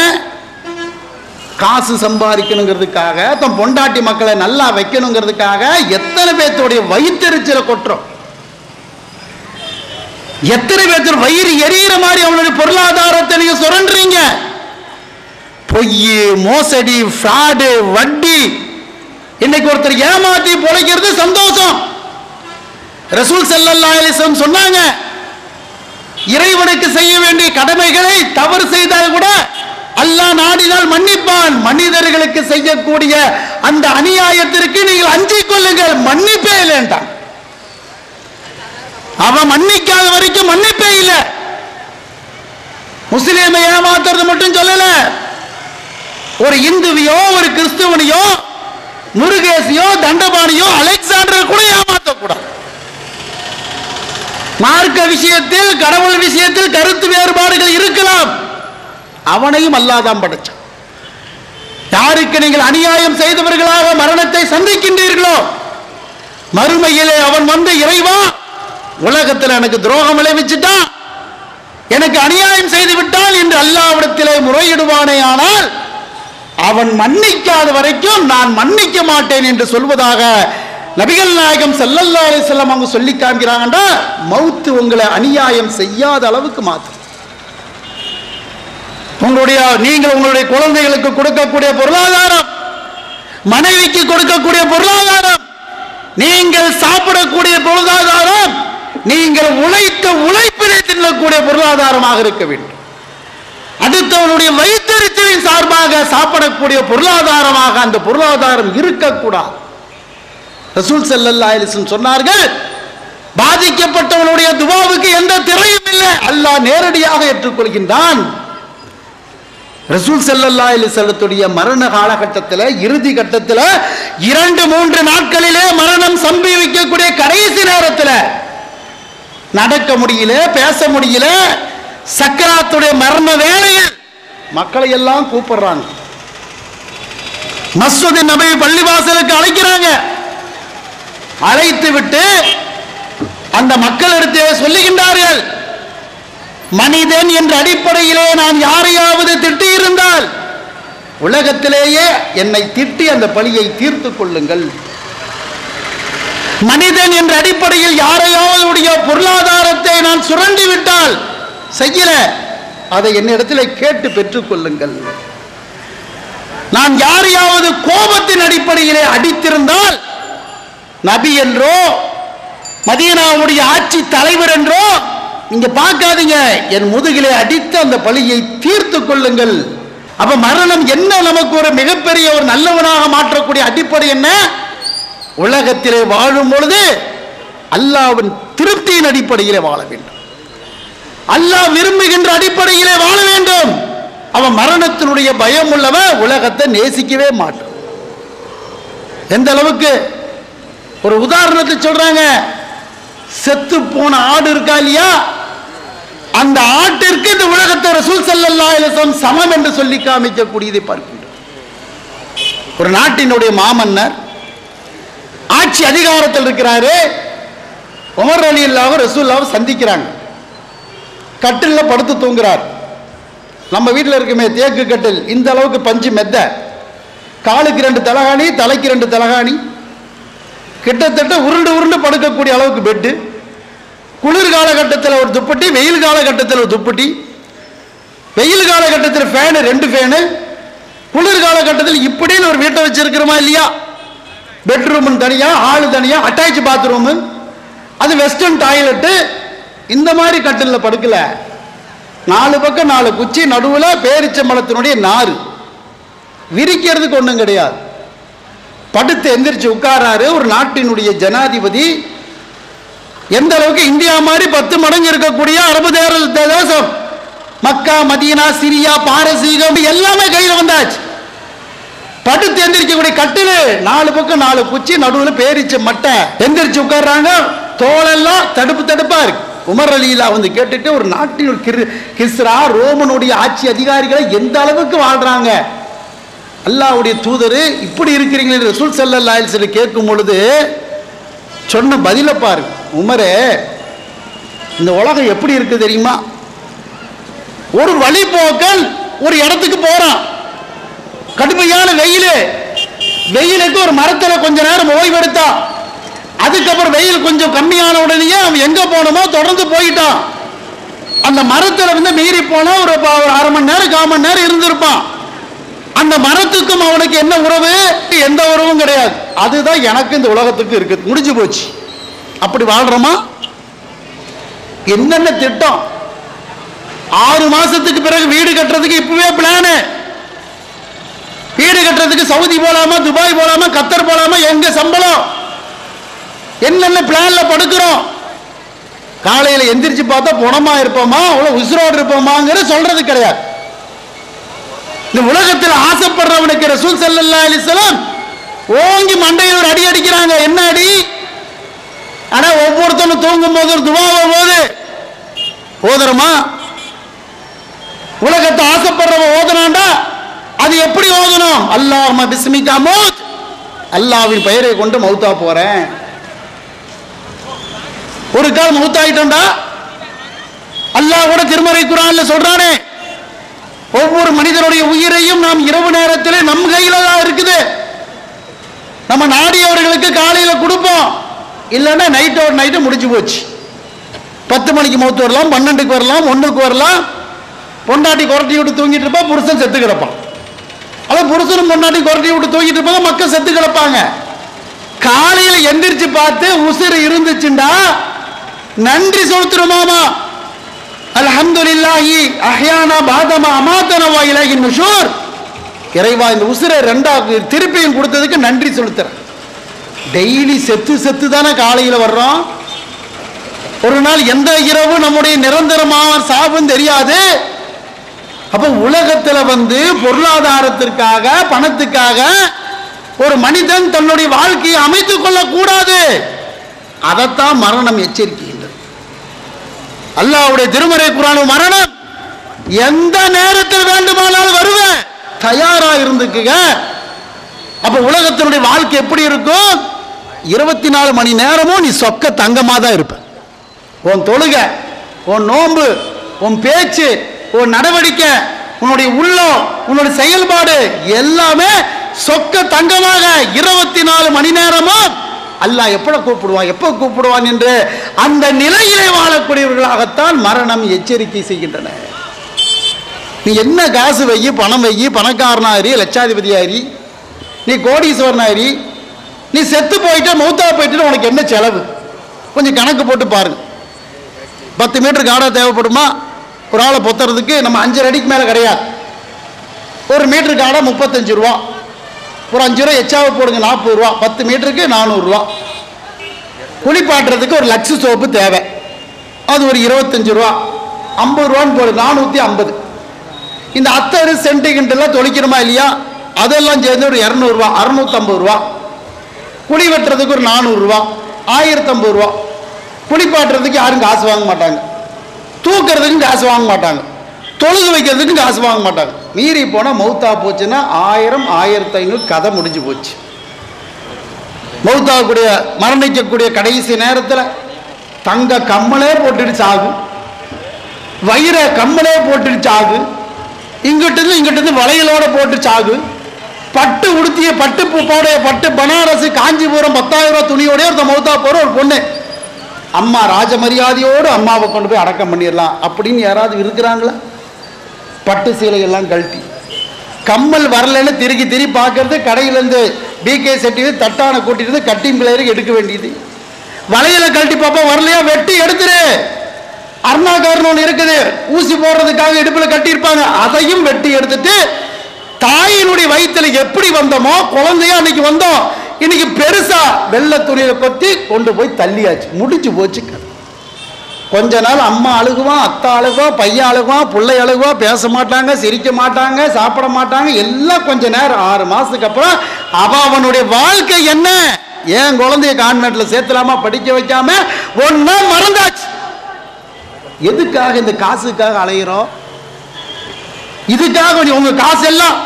S2: காசு சம்பாதிக்கணுங்கிறதுக்காக, தன் பொண்டாட்டி மக்களை நல்லா வைக்கணுங்கிறதுக்காக எத்தனை பேர்த்தோடைய வயிற்றெரிச்சலை கொட்டுறோம். எத்தனை பேர்த்தோட வயிறு எரியிற மாதிரி அவனுடைய பொருளாதாரத்தை நீங்க சுரண்டுறீங்க. பொய், மோசடி, ஃப்ராடு, வட்டி. இன்னைக்கு ஒருத்தர் ஏமாத்தி பொழைக்கிறது சந்தோஷம். ரசூல் ஸல்லல்லாஹு அலைஹி வஸல்லம் சொன்னாங்க, இறைவனுக்கு செய்ய வேண்டிய கடமைகளை தவறு செய்தால் கூட அல்லாஹ் நாடினால் மன்னிப்பான். மனிதர்களுக்கு செய்யக்கூடிய அந்த அநியாயத்திற்கு நீங்கள் அஞ்சிக் கொள்ளுங்கள், மன்னிப்பே இல்லைன்றான். அவன் மன்னிக்காத வரைக்கும் மன்னிப்பே இல்லை. முஸ்லிமை ஏமாத்துறது மட்டும் சொல்லல, ஒரு இந்துவையோ ஒரு கிறிஸ்துவனையோ முருகேசியோ தண்டபாணியோ அலெக்சாண்டர் கூட ஏமாற்றக்கூடாது. மார்க்க விஷயத்தில் கடவுள் விஷயத்தில் கருத்து வேறுபாடுகள் இருக்கலாம், அவனையும் அல்லாஹ் தான் படைச்சான். யாருக்கு நீங்கள் அநியாயம் செய்தவர்களாக மரணத்தை சந்திக்கின்றீர்களோ, மறுமையிலே அவன் வந்து இறைவா உலகத்தில் எனக்கு துரோகம் விளைவிச்சுட்டான், எனக்கு அநியாயம் செய்து விட்டான் என்று அல்லாஹ்விடத்திலே முறையிடுவானே, ஆனால் அவன் மன்னிக்காத வரைக்கும் நான் மன்னிக்க மாட்டேன் என்று சொல்வதாக நபிகள் நாயகம் ஸல்லல்லாஹு அலைஹி வஸல்லம் அவங்க சொல்லி காண்கிறாங்கடா. மௌத்து உங்களை அநியாயம் செய்யாத அளவுக்கு மாற்றும். நீங்கள் உங்களுடைய குழந்தைகளுக்கு கொடுக்கக்கூடிய பொருளாதாரம், மனைவிக்கு கொடுக்கக்கூடிய பொருளாதாரம், நீங்கள் சாப்பிடக்கூடிய பொருளாதாரம், நீங்கள் உழைத்த உழைப்பினை தின்னக்கூடிய பொருளாதாரமாக இருக்க வேண்டும். அடுத்தவனுடைய வயிற்றெரிச்சலின் சார்பாக சாப்பிடக்கூடிய பொருளாதாரமாக அந்த பொருளாதாரம் இருக்கக்கூடாது. ரசூல் ஸல்லல்லாஹு அலைஹி வஸல்லம் சொன்னார்கள், பாதிக்கப்பட்டவனுடைய துஆவுக்கு எந்த திரையும் இல்லை, அல்லாஹ் நேரடியாக ஏற்றுக்கொள்கின்றான். ரசூல் ஸல்லல்லாஹு அலைஹி வஸல்லத்துடைய மரண காலகட்டத்தில், இறுதி கட்டத்தில் 2-3 நாட்களிலே மரணம் சம்பவிக்கக்கூடிய கடைசி நேரத்தில் நடக்க முடியல, பேச முடியல, சக்கராத்துடைய மரண வேளையில் மக்களை எல்லாம் கூப்பிடுறாங்க. மஸ்ஜித் நபவி பள்ளிவாசலுக்கு அழைக்கிறாங்க. அழைத்து விட்டு அந்த மக்களிடத்தே சொல்லுகின்றார்கள், மனிதன் என்ற அடிப்படையிலே நான் யாரையாவது திட்டி இருந்தால் உலகத்திலேயே என்னை திட்டி அந்த பழியை தீர்த்து கொள்ளுங்கள். மனிதன் என்ற அடிப்படையில் யாரையாவது பொருளாதாரத்தை நான் சுரண்டி விட்டால், செய்யல, அதை என்னிடத்தில் கேட்டு பெற்றுக் கொள்ளுங்கள். நான் யாரையாவது கோபத்தின் அடிப்படையிலே அடித்திருந்தால் நபி என்றோ மதீனாவுடைய ஆட்சி தலைவர் என்றோ நீங்க பார்க்காதீங்க, என் முதுகிலே அடித்து அந்த பழியை தீர்த்து கொள்ளுங்கள். அப்ப மரணம் என்ன நமக்கு ஒரு மிகப்பெரிய ஒரு நல்லவனாக மாற்றக்கூடிய அடிப்படை என்ன? உலகத்திலே வாழும் பொழுது அல்லாஹ்வின் திருப்தியின் அடிப்படையிலே வாழ வேண்டும், அல்லாஹ் விரும்புகின்ற அடிப்படையிலே வாழ வேண்டும். அவன் மரணத்தினுடைய பயம் உள்ளவன் உலகத்தை நேசிக்கவே மாட்டான். எந்த அளவுக்கு? ஒரு உதாரணத்தை சொல்றாங்க. செத்து போன ஆடு இருக்கா இல்லையா, அந்த ஆட்டிற்கு இந்த உலகத்தை ரசூல் ஸல்லல்லாஹு அலைஹி வஸல்லம் சமம் என்று சொல்லி காமிக்கக்கூடியதை பார்க்கின்றோம். ஒரு நாட்டினுடைய மாமன்னர் ஆட்சி அதிகாரத்தில் இருக்கிறாரு. உமர் ரலியல்லாஹு ரசூலுல்லாஹ்வை சந்திக்கிறாங்க. கட்டில்ல படுத்து தூங்குறார். நம்ம வீட்டில் இருக்குமே தேக்கு கட்டில், இந்த அளவுக்கு பஞ்சு மெத்த, காலுக்கு 2 தலகாணி, தலைக்கு 2 தலகாணி, கிட்டத்தட்ட உருண்டு உருண்டு படுக்கக்கூடிய அளவுக்கு பெட்டு, குளிர் காலகட்டத்தில் ஒரு துப்பட்டி, வெயில் காலகட்டத்தில் ஒரு துப்பட்டி, வெயில் காலகட்டத்தில் ஃபேனு 2 ஃபேனு, குளிர் காலகட்டத்தில் இப்படின்னு ஒரு வீட்டை வச்சிருக்கிறோமா இல்லையா, பெட்ரூம் தனியா, ஹாலு தனியா, அட்டாச் பாத்ரூமு, அது வெஸ்டர்ன் டாய்லெட்டு. இந்த மாதிரி கட்டிலில் படுக்கல, 4 பக்கம் 4 குச்சி, நடுவில் பேரிச்சம்பழத்தினுடைய நாறு, விரிக்கிறதுக்கு ஒன்றும் கிடையாது. படுத்து எந்திரிச்சு உட்காராரு ஒரு நாட்டினுடைய ஜனாதிபதி. எந்த அளவுக்கு? இந்தியா மாதிரி 10 மடங்கு இருக்கக்கூடிய அரபு தேசம், மக்கா, மதீனா, சிரியா, பாரசீகம் எல்லாமே கையில் வந்தாச்சு. படுத்து எந்திரிக்கக்கூடிய கட்டில், 4 பக்கம் 4 குச்சி, நடுவில் பேரிச்ச மட்டை, எந்திரிச்சு உட்கார்றாங்க. தோளெல்லாம் தடுப்பு தடுப்பா இருக்கு. உமர் ரலியல்லாஹு வந்து கேட்டுட்டு, ஒரு நாட்டின் கிஸ்ரா ரோமனுடைய ஆட்சி அதிகாரிகளை எந்த அளவுக்கு வாழ்றாங்க, அல்லாஹ்வுடைய தூதர் இப்படி இருக்கிறீங்களே ரசூல் ஸல்லல்லாஹு அலைஹி வஸல்லம் கேட்கும் பொழுது சொன்ன பதில பாரு. உமரே, இந்த உலகம் எப்படி இருக்கு தெரியுமா? ஒரு வழிபோக்கல் ஒரு இடத்துக்கு போறான், கடுமையான வெயிலுக்கு ஒரு மரத்துல கொஞ்ச நேரம் ஓய்வெடுத்தா, அதுக்கப்புறம் வெயில் கொஞ்சம் கம்மியான உடனேயே அவன் எங்க போனோமோ தொடர்ந்து போயிட்டான். அந்த மரத்துல வந்து மீறி போனா ஒரு 1/2 மணி நேரம் 1/4 மணி நேரம் இருந்திருப்பான். அந்த மரத்துக்கும் அவனுக்கு என்ன உறவு? எந்த உறவும் கிடையாது. அதுதான் எனக்கு இந்த உலகத்துக்கு இருக்கு, முடிஞ்சு போச்சு. அப்படி வாழ்றோமா? என்னென்ன திட்டம்! 6 மாசத்துக்கு பிறகு வீடு கட்டுறதுக்கு இப்பவே பிளானு. வீடு கட்டுறதுக்கு சவுதி போலாமா, துபாய் போலாமா, கத்தர் போலாமா, எங்க சம்பளம், என்னென்ன பிளான்ல படுக்கிறோம். காலையில எந்திரிச்சு பார்த்தா புணமா இருப்போமா, அவ்வளவு உசுரோடு இருப்போமாங்கிற சொல்றது கிடையாது. இந்த உலகத்தில் ஆசைப்படுறவனுக்கு ரசூல் ஸல்லல்லாஹு அலைஹி வஸல்லம் ஓங்கி மண்டையில் ஒரு அடி அடிக்கிறாங்க. என்ன அடி? ஆனா ஒவ்வொருத்தனும் தூங்கும் போது ஒரு துவாவை ஓதுறமா? உலகத்தை ஆசைப்படுறவன் ஓதுனாண்டா அது எப்படி ஓதணும்? அல்லாஹும்ம பிஸ்மிகா மௌத், அல்லாஹ்வின் பெயரை கொண்டு மௌத்தா போறேன். ஒரு கால் மௌத்தாயிட்டோம்டா, அல்லாஹ் கூட திருமறை குர்ஆன்ல சொல்றானே, ஒவ்வொரு மனிதனுடைய உயிரையும் நாம் இரவு நேரத்தில் நம் கையில தான் இருக்குது. நம்ம நாடியவர்களுக்கு காலையில கொடுப்போம், இல்லைன்னா நைட்டோட நைட்டு முடிஞ்சு போச்சு. 10 மணிக்கு மௌத்து வரலாம், 12க்கு வரலாம், 1க்கு வரலாம். பொண்டாட்டி கொரட்டி விட்டு தூங்கிட்டு இருப்பா, புருஷன் செத்து கிடப்பான். அதான் புருஷனும் பொண்டாட்டி கொரட்டி விட்டு தூங்கிட்டு இருப்பாங்க, மக்கள் செத்து கிடப்பாங்க. காலையில எந்திரிச்சு பார்த்து உசுறு இருந்துச்சுண்டா நன்றி செலுத்துறோமாமா. அல்ஹம்துலில்லாஹி அஹ்யானா பாதமா அமாதனா வ இலைஹின் நுஷூர். இறைவா, இந்த உசுரை 2 திருப்பியும் கொடுத்ததுக்கு நன்றி செலுத்துறேன். டெய்லி செத்து தானே காலையில வர்றோம். ஒரு நாள் எந்த இரவு நம்முடைய நிரந்தரமான சாவுன்னு தெரியாது. அப்ப உலகத்துல வந்து பொருளாதாரத்திற்காக, பணத்துக்காக ஒரு மனிதன் தன்னுடைய வாழ்க்கையை அமைத்துக் கொள்ளக் கூடாது. அதைத்தான் மரணம் எச்சரிக்கின்றது. அல்லாஹ்வுடைய திருமறை குர்ஆன், மரணம் எந்த நேரத்தில் வேண்டுமானாலும் வருவேன், தயாரா இருந்துக்குங்க. அப்ப உலகத்தினுடைய வாழ்க்கை எப்படி இருக்கும்? 24 மணி நேரமும் நீ சொக்க தங்கமா தான் இருப்ப. உன் தொழுகை, உன் நோன்பு, உன் பேச்சு, உன் நடவடிக்கை, உன்னுடைய உள்ளம், உன்னுடைய செயல்பாடு எல்லாமே சொக்க தங்கமாக 24 மணி நேரமும் அல்லாஹ் எப்ப கூப்பிடுவான் என்று அந்த நிலையிலே வாழக்கூடியவர்களாகத்தான் மரணம் எச்சரிக்கை செய்கின்றன. நீ என்ன காசு வை, பணம் வை, பணக்காரனாரி, லட்சாதிபதியாரி, நீ கோடீஸ்வரனாரி, நீ செத்து போயிட்ட மௌத்தா போயிட்டு உனக்கு என்ன செலவு? கொஞ்சம் கணக்கு போட்டு பாருங்க. 10 மீட்டர் காடா தேவைப்படுமா ஒரு ஆளை பொத்துறதுக்கு? நம்ம 5 அடிக்கு மேலே கிடையாது. 1 மீட்டர் காடா 35 ரூபா, ஒரு 5 ரூபா எச்சாவை போடுங்க, 40 ரூபா. 10 மீட்டருக்கு 400 ரூபா. குளிப்பாட்டுறதுக்கு ஒரு லக்ஸ் சோப்பு தேவை, அது ஒரு 25 ரூபா. 50 ரூபான்னு போடு, 450. இந்த அத்தரு சென்டிகிண்டெல்லாம் தொலைக்கணுமா இல்லையா, அதெல்லாம் சேர்ந்து ஒரு 200 ரூபா, 650 ரூபா. குழி வெட்டுறதுக்கு ஒரு 400 ரூபா, 1050 ரூபா. குளிப்பாட்டுறதுக்கு யாரும் காசு வாங்க மாட்டாங்க, தூக்கிறதுக்கும் காசு வாங்க மாட்டாங்க, தொழுது வைக்கிறதுக்கும் காசு வாங்க மாட்டாங்க. மீறி போனால் மௌத்தா போச்சுன்னா 1000 1500 கதை முடிஞ்சு போச்சு. மௌத்தாக்கூடிய மரணிக்கக்கூடிய கடைசி நேரத்தில் தங்க கம்மலே போட்டுட்டு சாகு, வைர கம்மலே போட்டுட்டு சாகு, இங்கிட்டு வளையலோட போட்டு சாகு, பட்டு உடுத்திய பட்டு பூப்போடைய பட்டு பனாரசு காஞ்சிபுரம் 10,000 ரூபா துணியோடய ஒரு மௌத்தா போகிற ஒரு பொண்ணு, அம்மா ராஜ மரியாதையோடு அம்மாவை கொண்டு போய் அடக்கம் பண்ணிடலாம் அப்படின்னு யாராவது இருக்கிறாங்களா? பட்டு சீலையெல்லாம் கழட்டி, கம்மல் வரலன்னு திரும்பி பார்க்கறது, கடையிலேருந்து பிகே செட்டி தட்டான கூட்டிட்டு கட்டிங் பிளேயருக்கு எடுக்க வேண்டியது. வளையலை கழட்டி பாப்பா வரலையா, வெட்டி எடுத்துரு. அருணாக்காரன் ஒன்று இருக்குது, ஊசி போடுறதுக்காக இடுப்பில் கட்டியிருப்பாங்க, அதையும் வெட்டி எடுத்துட்டு தாயினுடைய வயிற்றுல எப்படி வந்தோமோ குழந்தையா அன்னைக்கு வந்தோம், இன்னைக்கு பெருசா வெள்ளை துணியில கொத்தி கொண்டு போய் தள்ளியாச்சு, முடிச்சு போச்சு. கொஞ்ச நாள் அம்மா அழுகுவான், அத்தா அழுகுவான், பையன் அழுகுவான், பிள்ளை அழுகுவா, பேச மாட்டாங்க, சிரிக்க மாட்டாங்க, சாப்பிட மாட்டாங்க, எல்லாம் கொஞ்ச நேரம். 6 மாசத்துக்கு அப்புறம் அவனுடைய வாழ்க்கை என்ன, ஏன் குழந்தைய கான்வென்ட்ல சேர்த்தலாமா, படிக்க வைக்காம ஒன்னா மறந்தாச்சு. எதுக்காக இந்த காசுக்காக அலைகிறோம்? இதுக்காக உங்க காசு எல்லாம்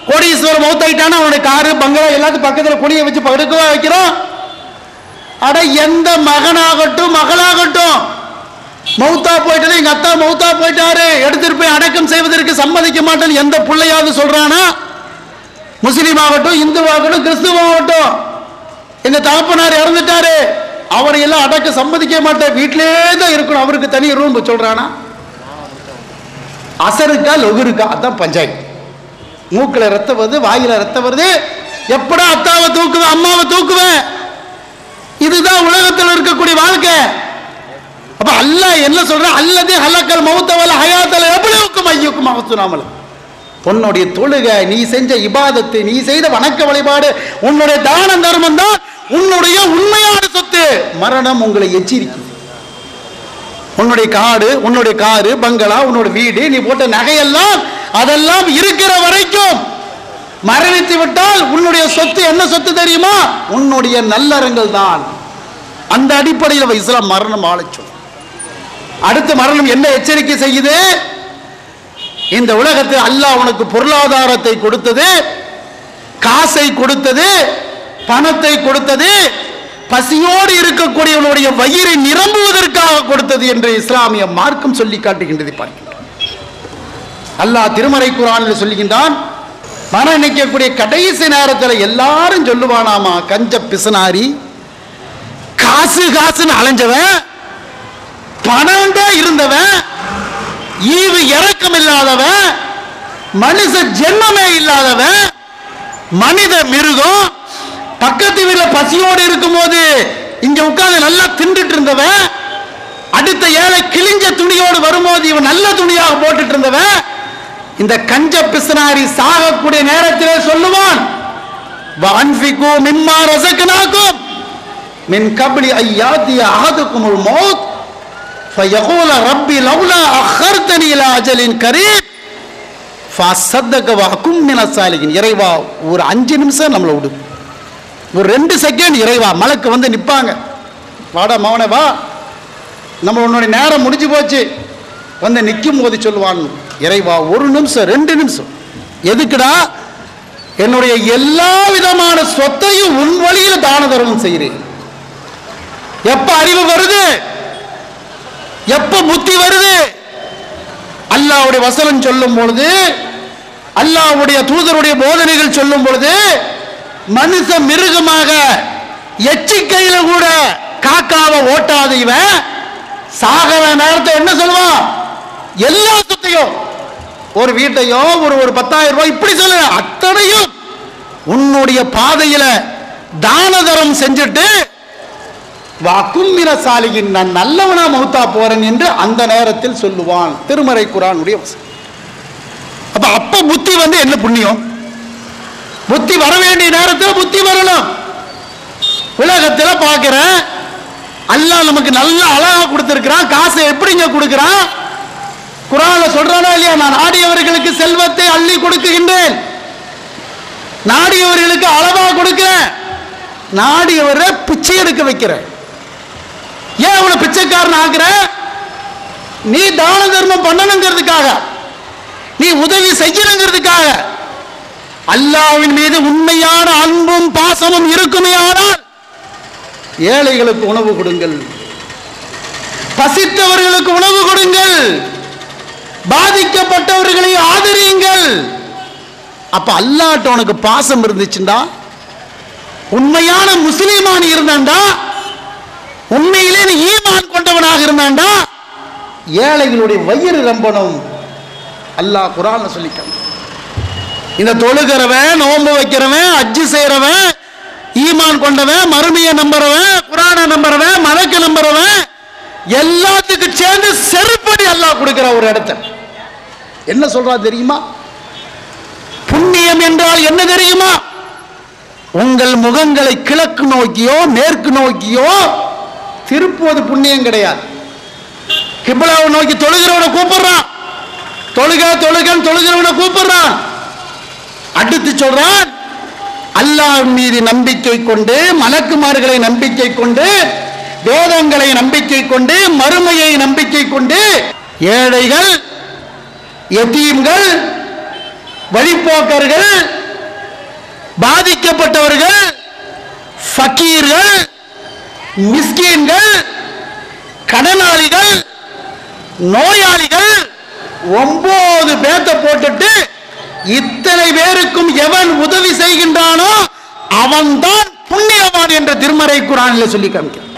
S2: கோடீஸ்வரர் மௌத்தாயிட்டானா அவனுடைய காரு பங்களா எல்லாத்தையும் பக்கத்தில் குடிய வச்சு படுக்கவா வைக்கிறோம்? அட எந்த மகனாகட்டும் மகளாகட்டும் மௌத்தா போயிட்டு, எங்க அத்தா மௌத்தா போயிட்டாரு, எடுத்துட்டு போய் அடக்கம் செய்வதற்கு சம்மதிக்க மாட்டேன்னு எந்த பிள்ளையாவது சொல்றானா? முஸ்லீம் ஆகட்டும், இந்துவாகட்டும், கிறிஸ்துவாகட்டும், எங்க தகப்பனார் இறந்துட்டாரு, அவரை எல்லாம் அடக்க சம்மதிக்க மாட்டேன், வீட்டிலே தான் இருக்கணும், அவருக்கு தனி ரூம் சொல்றானா? அசருக்கா லொகுருக்கா, அதான் பஞ்சாயத்து. மூக்கில் ரத்தம் வருது, வாயில ரத்தம் வருது, எப்படா அத்தாவை தூக்குவேன், அம்மாவை தூக்குவேன். இதுதான் உலகத்தில் இருக்கக்கூடிய வாழ்க்கை. அப்ப அல்லாஹ் என்ன சொல்ற, அல்லது ஹலக்கல் மௌத்தவல ஹயாத்தல எவ்வளவுக்கும் ஐயுக்கும் அவசுனாமல. உன்னுடைய தொழுகை, நீ செஞ்ச இபாதத்து, நீ செய்த வணக்க வழிபாடு, உன்னுடைய தான தர்மம் தான் உன்னுடைய உண்மையான சொத்து. மரணம் உங்களை எச்சரிக்கும். உன்னுடைய காடு, உன்னுடைய காரு பங்களா, உன்னோட வீடு, நீ போட்ட நகையெல்லாம் அதெல்லாம் இருக்கிற வரைக்கும் மரணித்து விட்டால் உன்னுடைய சொத்து என்ன சொத்து தெரியுமா? உன்னுடைய நல்லறங்கள் தான். அந்த அடிப்படையில் இஸ்லாம் மரணம் ஆளச்சோம். அடுத்த மரணம் என்ன எச்சரிக்கை செய்யுது? இந்த உலகத்தில் அல்லாஹ் உனக்கு பொருளாதாரத்தை கொடுத்தது, காசை கொடுத்தது, பணத்தை கொடுத்தது, பசியோடு இருக்கக்கூடியவனுடைய வயிறை நிரம்புவதற்காக கொடுத்தது என்று இஸ்லாமிய மார்க்கம் சொல்லி காட்டுகின்றது. பார்க்கின்றோம். அல்லாஹ் திருமறை குர்ஆனில் சொல்லுகின்றான், மரணம் நினைக்கக்கூடிய கடைசி நேரத்தில் எல்லாரும் சொல்லுவானாமா, கஞ்ச பிசுனாரி, காசு காசுன்னு அலைஞ்சவன், பணம் இருந்தவன், ஈவு இறக்கம் இல்லாதவன், மனுஷ ஜென்மமே இல்லாதவன், மனித மிருகம், பக்கத்து வீட்டில் பசியோடு இருக்கும் போது இங்க உட்கார்ந்து நல்லா தின்றுட்டு இருந்தவன், அடுத்த ஏழை கிழிஞ்ச துணியோடு வரும்போது இவன் நல்ல துணியாக போட்டுட்டு இருந்தவன், இந்த கஞ்ச பிசுனாரி சாகக்கூடிய நேரத்திலே சொல்லுவான், வஅன்ஃபிகு மிம்மா ரஸக்னாகும் மின் கப்லி அய்யாதி அஹதுகுமுல் மௌத் ஃபயகூல ரப்பி லவ்லா அഖர்தனி இலா அஜலின் கரீப் ஃபஸத்தக வஅகும் மினஸ் சாலிகின். இறைவா ஒரு 5 நிமிஷம் நம்மளை விடு, ஒரு 2 செகண்ட் இறைவா. மலக்கு வந்து நிற்பாங்க, வாடா மவனே வா, நம்ம உன்னுடைய நேரம் முடிஞ்சு போச்சு. வந்து நிற்கும் போது சொல்லுவான், இறைவா 1 நிமிஷம் 2 நிமிஷம். எதுக்குடா? என்னுடைய எல்லா விதமான சொத்தையும் உன் வழியில் தான தர்மம் செய்கிறேன். எப்ப அறிவு வருது, எப்ப புத்தி வருது? அல்லாஹ்வுடைய வசனம் சொல்லும் பொழுது, அல்லாஹ்வுடைய தூதருடைய போதனைகள் சொல்லும் பொழுது, மனுஷ மிருகமாக எச்சிக்கையில கூட காக்காவை ஓட்டாத இவன் சாகர நேரத்தை என்ன சொல்லுவான்? எல்லா சொத்தையும் ஒரு வீட்டையோ ஒரு 10,000 ரூபாய் இப்படி சொல்ல, அத்தனையும் உன்னுடைய பாதையில தான தரம் செஞ்சுட்டு வாக்கும்மின சாலியின் நான் நல்லவனா மௌத்தா போறேன் என்று அந்த நேரத்தில் சொல்லுவான். திருமறை குர்ஆனுடைய வசனம். அப்ப புத்தி என்ன புண்ணியம்? புத்தி வர வேண்டிய நேரத்தில் புத்தி வரணும். உலகத்தில் பார்க்கிற அல்லாஹ் நமக்கு நல்ல அழகா கொடுத்திருக்கிறான். காசை எப்படிங்க கொடுக்கிறான்? குர்ஆன்ல சொல்றானா இல்லையா? நான் நாடியவர்களுக்கு செல்வத்தை அள்ளி கொடுக்குகின்றேன், நாடியவர்களுக்கு அளவா கொடுக்கிறேன், நாடியவரை பிச்சை எடுக்க வைக்கிறேன். ஏன் அவனை பிச்சைக்காரன் ஆக்குற? நீ தான தர்மம் பண்ணணுங்கிறதுக்காக, நீ உதவி செய்யணுங்கிறதுக்காக. அல்லாஹ்வின் மீது உண்மையான அன்பும் பாசமும் இருக்குமே ஆனால் ஏழைகளுக்கு உணவு கொடுங்கள், பசித்தவர்களுக்கு உணவு கொடுங்கள், பாதிக்கப்பட்டவர்களை ஆதரியுங்கள். அப்ப அல்லாஹ்ட்ட உனக்கு பாசம் இருந்துச்சுண்டா, உண்மையான முஸ்லிமான் இருந்தாண்டா, உண்மையிலே நீ ஈமான் கொண்டவனாக இருந்தாண்டா, ஏழைகளுடைய வயிறு ரம்பணும். அல்லாஹ் குர்ஆன்ல சொல்லிட்டான். இந்த தொழுகிறவன், நோன்பு வைக்கிறவன், ஹஜ் செய்யறவன், ஈமான் கொண்டவன், மறுமையை நம்புறவன், குர்ஆனை நம்புறவன், மலக்கு நம்புறவன், எல்லாத்துக்கும் சேர்ந்து செருப்படி அல்லாஹ் கொடுக்கிற ஒரு இடத்தை என்ன சொல்றா தெரியுமா? புண்ணியம் என்றால் என்ன தெரியுமா? உங்கள் முகங்களை கிழக்கு நோக்கியோ மேற்கு நோக்கியோ திருப்புவது புண்ணியம் கிடையாது. கிப்லாவை நோக்கி தொழுகிறவனை கூப்பிடுறான், தொழுகிறவனை கூப்பிடுறான். அடுத்து சொல்றான், அல்லாஹ் மீது நம்பிக்கை கொண்டு, மலக்குமார்களை நம்பிக்கை கொண்டு, வேதங்களை நம்பிக்கை கொண்டு, மறுமையை நம்பிக்கை கொண்டு, ஏழைகள், யதீம்கள், வழிப்போக்கர்கள், பாதிக்கப்பட்டவர்கள், ஃபக்கீர்கள், மிஸ்கீன்கள், கடனாளிகள், நோயாளிகள் 9 பேத்தை போட்டுட்டு இத்தனை பேருக்கும் எவன் உதவி செய்கின்றானோ அவன்தான் புண்ணியவான் என்ற திருமறை குர்ஆனில் சொல்லி காமிக்கிறான்.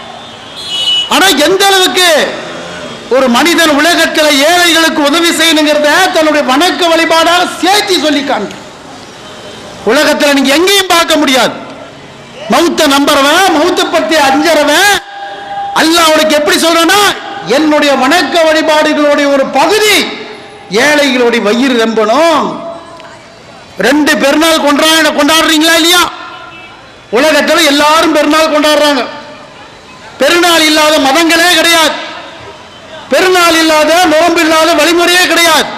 S2: ஆனா எந்த அளவுக்கு ஒரு மனிதன் உலகத்தில் ஏழைகளுக்கு உதவி செய்யணுங்கிறத தன்னுடைய வணக்க வழிபாடாக சேர்த்து சொல்லி காமிக்கிறான். உலகத்தில் நீங்க எங்கேயும் பார்க்க முடியாது. மௌத்த நம்புறவன், மௌத்த பத்தி அஞ்சறவன் அல்லாஹ் அவனுக்கு எப்படி சொல்றானா, என்னுடைய வணக்க வழிபாடுகளுடைய ஒரு பகுதி ஏழைகளுடைய வயிறு நம்பணும். 2 பெருநாள் கொண்டாடுறீங்களா இல்லையா? உலகத்தில் எல்லாரும் பெருநாள் கொண்டாடுறாங்க. பெருநாள் இல்லாத மதங்களே கிடையாது, பெருநாள் இல்லாத நோன்பு இல்லாத வழிமுறையே கிடையாது.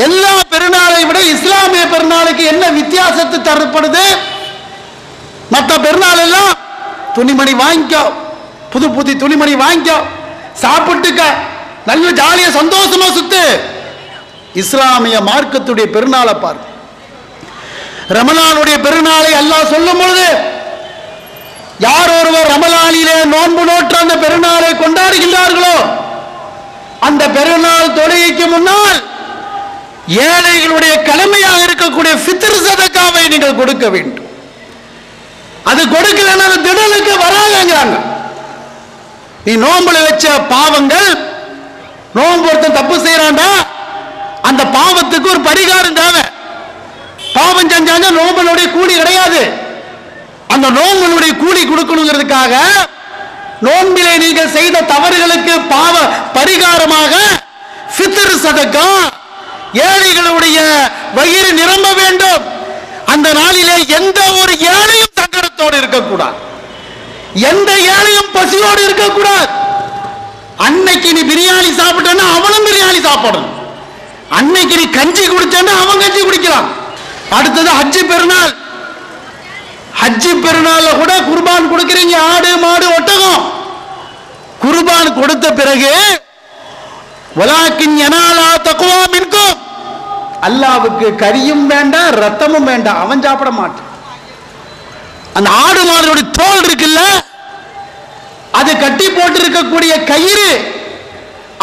S2: எல்லா பெருநாளை விட இஸ்லாமிய பெருநாளுக்கு என்ன வித்தியாசத்தை தரப்படுது? மற்ற பெருநாள் எல்லாம் துணிமணி வாங்கிக்கோ, புது துணிமணி வாங்கிக்கோ, சாப்பிட்டுக்க, நல்ல ஜாலியா சந்தோஷமா சுத்து. இஸ்லாமிய மார்க்கத்துடைய பெருநாளை பாரு. ரமலானுடைய பெருநாளை அல்லாஹ் சொல்லும் பொழுது, யார் ஒருவர் ரமலானிலே நோன்பு நோற்ற அந்த பெருநாளை கொண்டாடுகின்றார்களோ அந்த பெருநாள் தொழுகைக்கு முன்னால் ஏழைகளுடைய கடமையாக இருக்கக்கூடிய ஃபித்ர் சதகாவை நீங்கள் கொடுக்க வேண்டும். அது கொடுக்கலன்னா திடலுக்கு வராங்கிறாங்க. நீ நோன்புல வச்ச பாவங்கள், நோன்பு ஒருத்தன் தப்பு செய்யறான்டா, அந்த பாவத்துக்கு ஒரு பரிகாரம் தேவை. பாவம் செஞ்சாங்க நோன்புடைய கூலி கிடையாது. அந்த நோன்புடைய கூலி கொடுக்கணுங்கிறதுக்காக நோன்பிலே நீங்கள் செய்த தவறுகளுக்கு பாவ பரிகாரமாக ஃபித்ர் சதகா, ஏழைகளுடைய வயிறு நிரம்ப வேண்டும். அந்த நாளிலே எந்த ஒரு ஏழையும் சங்கடத்தோடு இருக்கக்கூடாது, எந்த ஏழையும் பசியோடு இருக்கக்கூடாது. அன்னைக்கு நீ பிரியாணி சாப்பிட்டா அவனும் பிரியாணி சாப்பிடணும், அன்னைக்கு நீ கஞ்சி குடிச்சா அவன் கஞ்சி குடிக்கலாம். அடுத்தது ஹஜ்ஜி பெருநாள். ஹஜ்ஜி பெருநாள்ல கூட குர்பான் கொடுக்கிறீங்க, ஆடு மாடு ஒட்டகம். குர்பான் கொடுத்த பிறகு வலாக்கின் யனாலா தக்வா மின்கும், அல்லாஹ்வுக்கு கரியும் வேண்டாம் ரத்தமும் வேண்டாம், அவன் சாப்பிட மாட்டான். அந்த ஆடு மாடுடைய தோல் இருக்குல்ல, அது கட்டி போட்டு இருக்கக்கூடிய கயிறு,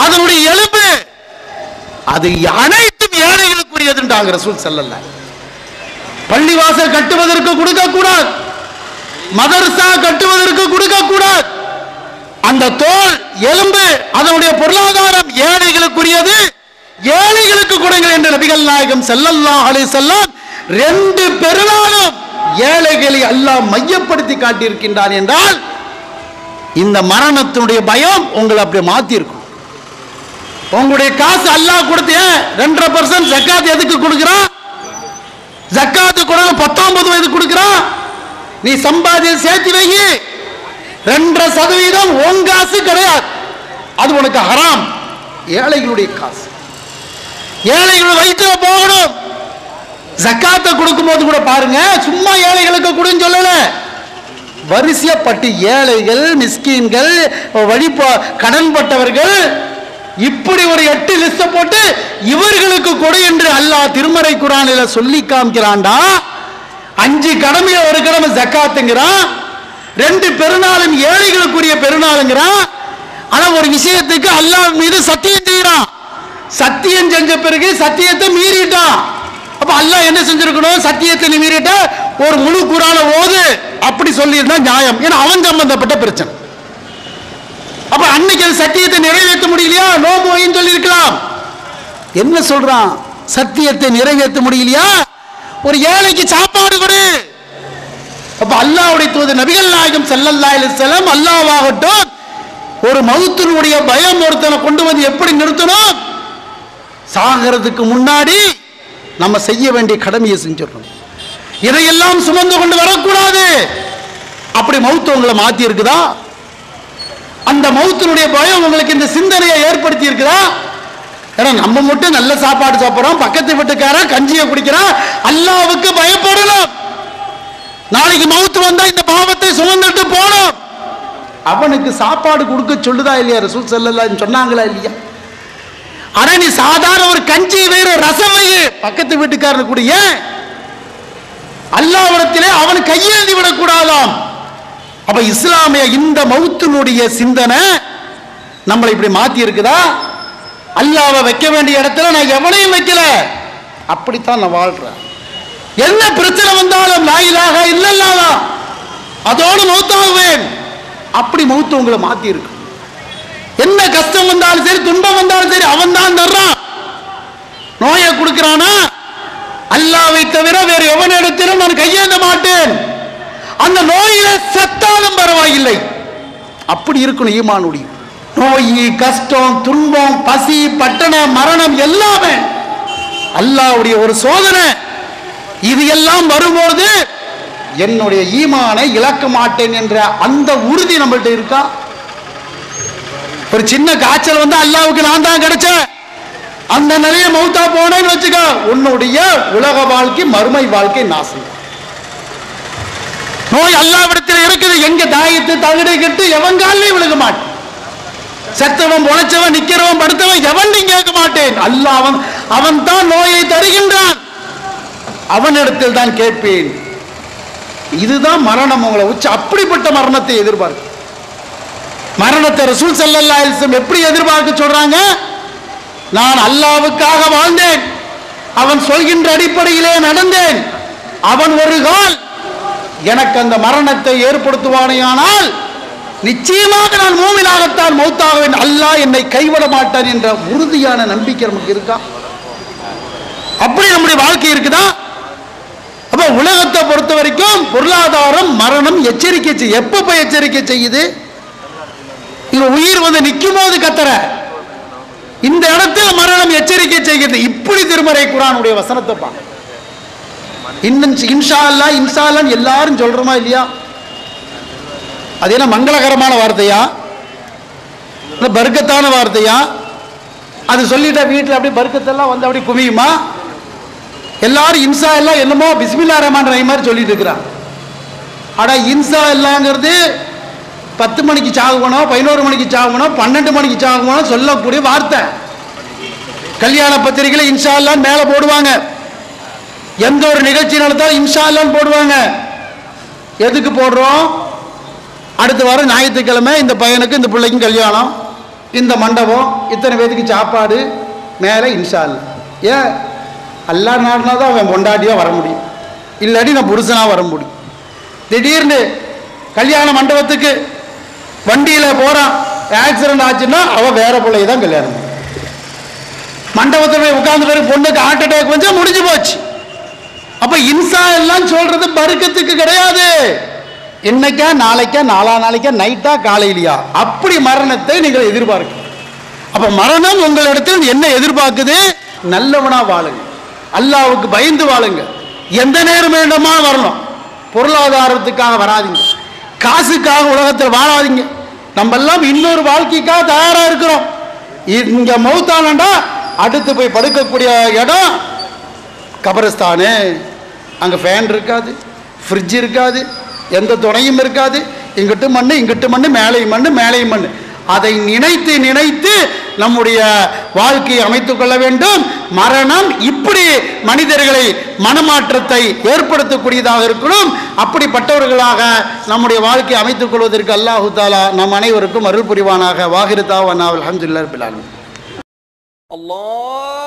S2: அதனுடைய எலும்பு, அது அனைத்தும் ஏழைகளுக்குரியதுன்றாங்க ரசூல் ஸல்லல்லாஹு. பள்ளிவாசல் கட்டுவதற்கு கொடுக்க கூடாது, மதரசா கட்டுவதற்கு கொடுக்க கூடாது. அந்த தோல் எலும்பு அதனுடைய பொருளாதாரம் ஏழைகளுக்குரியது, ஏழைகளுக்கு கொடுங்கள் என்று நபிகள் நாயகம் ஸல்லல்லாஹு அலைஹி வஸல்லம் 2 பெருநாளும் ஏழைகளை அல்லாஹ் மையப்படுத்தி காட்டியிருக்கின்றான் என்றால் இந்த மரணத்தினுடைய பயம் உங்களை அப்படியே மாத்தி இருக்கும். உங்களுடைய காசு அல்லாஹ் கொடுத்து 2.5% ஜக்காத் எதுக்கு கொடுக்கிறான்? ஜக்காத்து கொடுங்க 19 வயது கொடுக்கிறான். நீ சம்பாதிய சேர்த்து வை. 2% உன் காசு கிடையாது, அது உனக்கு ஹராம். ஏழைகளுடைய காசு ஏழைகள் வயிற்றுல போகணும். ஜக்காத்தை கொடுக்கும் போது கூட பாருங்க, சும்மா ஏழைகளுக்கு கொடுன்னு சொல்லல, வரிசையப்பட்டு ஏழைகள், மிஸ்கீன்கள், வழி கடன்பட்டவர்கள், இப்படி ஒரு 8 லிஸ்ட போட்டு இவர்களுக்கு கொடு என்று அல்லாஹ் திருமறை குர்ஆனில சொல்லி காமிக்கிறான்டா. 5 கடமையில ஒரு கடமை ஜக்காத்துங்கிறான், 2 பெருநாளும் ஏழைகளுக்குரிய பெருநாளுங்கிறான். ஆனா ஒரு விஷயத்துக்கு அல்லாஹ் மீது சத்தியம் செய்யறான். சத்தியம் செஞ்ச பிறகு சத்தியத்தை மீறிட்டான். அப்ப அல்லாஹ் என்ன செஞ்சிருக்கணும்? சத்தியத்தை மீறிட்ட ஒரு முழு குர்ஆனை ஓது அப்படி சொல்லியிருந்தா நியாயம். ஏன்னா அவன் சம்பந்தப்பட்ட பிரச்சனை. அப்ப அன்னைக்கு சத்தியத்தை நிறைவேற்ற முடியலையா? நோம்பு வைன்னு சொல்லி இருக்கலாம். என்ன சொல்றான்? சத்தியத்தை நிறைவேற்ற முடியலையா? ஒரு ஏழைக்கு சாப்பாடு கொடு. அப்ப அல்லாஹ்வுடைய தூதர் நபிகள் நாயகம் ஸல்லல்லாஹு அலைஹி வஸல்லம் அல்லாஹ்வாகட்டும் ஒரு மவுத்தினுடைய பயம் ஒருத்தனை கொண்டு வந்து எப்படி நிறுத்தணும்? சாகிறதுக்கு முன்னாடி நம்ம செய்ய வேண்டிய கடமையை செஞ்சிடணும். இதையெல்லாம் சுமந்து கொண்டு வரக்கூடாது. அப்படி மவுத்து உங்களை மாத்தி இருக்குதா? அந்த மவுத்தினுடைய பயம் உங்களுக்கு இந்த சிந்தனையை ஏற்படுத்தி இருக்குதா? ஏன்னா நம்ம மட்டும் நல்ல சாப்பாடு சாப்பிட்றோம், பக்கத்து வீட்டுக்காரன் கஞ்சியை குடிக்கிறான், அல்லாஹ்வுக்கு பயப்படணும். நாளைக்கு மவுத்து வந்தா இந்த பாவத்தை சுமந்துட்டு போனோம். அவனுக்கு சாப்பாடு கொடுக்க சொல்லுதா இல்லையா ரசூல் ஸல்லல்லாஹு அலைஹி வஸல்லம்? சொன்னாங்களா இல்லையா? ஆனா நீ சாதாரண ஒரு கஞ்சி வேற ரசம் வை பக்கத்து வீட்டுக்காரனுக்கு கூட. ஏன்? அல்லாஹ்விடத்திலே அவன் கையேந்தி விடக்கூடாதாம். அப்ப இஸ்லாமிய இந்த மவுத்தினுடைய சிந்தனை நம்மளை இப்படி மாத்தி இருக்குதா? அல்லாஹ்வை வைக்க வேண்டிய இடத்துல நான் எவனையும் வைக்கல, அப்படித்தான் நான் வாழ்றேன். என்ன பிரச்சனை வந்தாலும் லா இலாஹ இல்லல்லாஹ் அதோடு மௌத்தாகுவேன். அப்படி மௌத்து உங்களை மாத்தி இருக்கு. என்ன கஷ்டம் வந்தாலும் சரி, துன்பம் வந்தாலும் சரி, அவன் தான் தர்றான். நோயை கொடுக்கிறானா? அல்லாஹ்வை தவிர வேறு எவனிடத்திலும் நான் கையேந்த மாட்டேன். அந்த நோயில செத்தாலும் பரவாயில்லை. அப்படி இருக்கணும் ஈமானுடைய. நோய், கஷ்டம், துன்பம், பசி, பட்டணம், மரணம் எல்லாமே அல்லாஹ்வுடைய ஒரு சோதனை. இது எல்லாம் வரும்போது என்னுடைய ஈமானை இழக்க மாட்டேன் என்ற அந்த உறுதி நம்மள்ட்ட இருக்கா? ஒரு சின்ன காய்ச்சல் வந்து அல்லாஹ்வுக்கு நான் தான் கிடைச்சேன், அந்த நிலையை மௌத்தா போனேன்னு வச்சுக்க, உன்னுடைய உலக வாழ்க்கை மறுமை வாழ்க்கை நாசம். நோய் அல்லாஹ்விடத்தில் இருக்குது. எங்க தாயத்து தகுடை கட்டு எவன் காலிலே விழுக மாட்டேன். செத்தவன் பொழைச்சவன் நிக்கிறவன் படுத்தவன் எவன் கேட்க மாட்டேன். அல்லாஹ் அவன் தான் நோயை தருகின்றான், அவனிடத்தில் தான் கேட்பேன். இதுதான் மரணம் உங்களை உச்ச. அப்படிப்பட்ட மரணத்தை எதிர்பார்க்க. மரணத்தை ரசூல் ஸல்லல்லாஹு அலைஹி வஸல்லம் எப்படி எதிர்பார்க்க சொல்றாங்க? நான் அல்லாஹ்வுக்காக வாழ்ந்தேன், அவன் சொல்கின்ற அடிப்படையிலே நடந்தேன், அவன் ஒரு கால் எனக்கு அந்த மரணத்தை ஏற்படுத்துவானேயானால் நிச்சயமாக நான் மூமினாகத்தான் மௌத்தாகுவேன், அல்லாஹ் என்னை கைவிட மாட்டான் என்ற உறுதியான நம்பிக்கை நமக்கு இருக்கா? அப்படி நம்முடைய வாழ்க்கை இருக்குதா? அப்ப உலகத்தை பொறுத்த வரைக்கும் பொருளாதாரம், மரணம் எச்சரிக்கை செய்ய. எப்ப போய் எச்சரிக்கை செய்யுது? இங்க உயிர் வந்து நிற்கும் போது கத்தற இந்த இடத்துல மரணம் எச்சரிக்கை செய்கிறது. இப்படி திருமறை குர்ஆனுடைய வசனத்தை பா. இன்னும் இன்ஷா அல்லாஹ் இன்ஷா அல்லாஹ் எல்லாரும் சொல்றோமா இல்லையா? அது என்ன மங்களகரமான வார்த்தையா, பர்க்கத்தான வார்த்தையா? அது சொல்லிட்டா வீட்டில் அப்படி பர்க்கத்தெல்லாம் வந்து அப்படி குமியுமா? எல்லாரும் இன்சா எல்லாம் என்னமோ பிஸ்மில்லாஹிர் ரஹ்மானிர் ரஹீம் மாதிரி சொல்லிட்டு இருக்கிறான். ஆனா இன்சா எல்லாங்கிறது 10 மணிக்கு சாகணும், 11 மணிக்கு சாகணும், 12 மணிக்கு சாகணும் சொல்லக்கூடிய வார்த்தை. கல்யாண பத்திரிகையில இன்ஷா அல்லாஹ் மேல போடுவாங்க. எந்த ஒரு நிகழ்ச்சி நடத்தாலும் இன்ஷா அல்லாஹ் போடுவாங்க. எதுக்கு போடுறோம்? அடுத்த வாரம் ஞாயிற்றுக்கிழமை இந்த பையனுக்கு இந்த பிள்ளைக்கும் கல்யாணம், இந்த மண்டபம், இத்தனை பேருக்கு சாப்பாடு, மேலே இன்ஷா அல்லாஹ். ஏன்? அல்லாஹ் நாடுனா தான் அவன் பொண்டாட்டியா வர முடியும், இல்லாட்டி நான் புருஷனா வர முடியும். திடீர்னு கல்யாண மண்டபத்துக்கு வண்டியில போறான், ஆக்சிடென்ட் ஆச்சுன்னா அவன் வேற பிள்ளையை தான் கல்யாணம். மண்டபத்தில் போய் உட்கார்ந்து பிறகு பொண்ணுக்கு ஹார்ட் அட்டாக் வந்து முடிஞ்சு போச்சு. அப்ப இன்சா எல்லாம் சொல்றது பர்க்கத்துக்கு கிடையாது. இன்னைக்கா நாளைக்கா நாளா நாளைக்கா நைட்டா காலையிலையா அப்படி மரணத்தை நீங்கள் எதிர்பார்க்க. அப்ப மரணம் உங்களிடத்தில் என்ன எதிர்பார்க்குது? நல்லவனா வாழுங்க, அல்லாவுக்கு பயந்து வாழுங்க. எந்த நேரம் வேண்டுமா வரணும். பொருளாதாரத்துக்காக வராதிங்க, காசுக்காக உலகத்தில் வாழாதீங்க. நம்ம எல்லாம் இன்னொரு வாழ்க்கைக்காக தயாரா இருக்கிறோம். இங்க மௌத்தானண்டா அடுத்து போய் படுக்கக்கூடிய இடம் கபரஸ்தானு. அங்க ஃபேன் இருக்காது, ஃப்ரிட்ஜ் இருக்காது, எந்த துணையும் இருக்காது. இங்கிட்டு மண்ணு இங்கிட்டு மண்ணு, மேலையும் மண்ணு மேலையும் மண்ணு. அதை நினைத்து நினைத்து நம்முடைய வாழ்க்கையை அமைத்துக் கொள்ள வேண்டும். மரணம் இப்படி மனிதர்களை மனமாற்றத்தை ஏற்படுத்தக்கூடியதாக இருக்கணும். அப்படிப்பட்டவர்களாக நம்முடைய வாழ்க்கையை அமைத்துக் கொள்வதற்கு அல்லாஹு தாலா நம் அனைவருக்கும் அருள் புரிவானாக. வாஹிரு தாவானா அல்ஹம்துலில்லாஹி ரப்பில் ஆலமீன். அல்லாஹ்.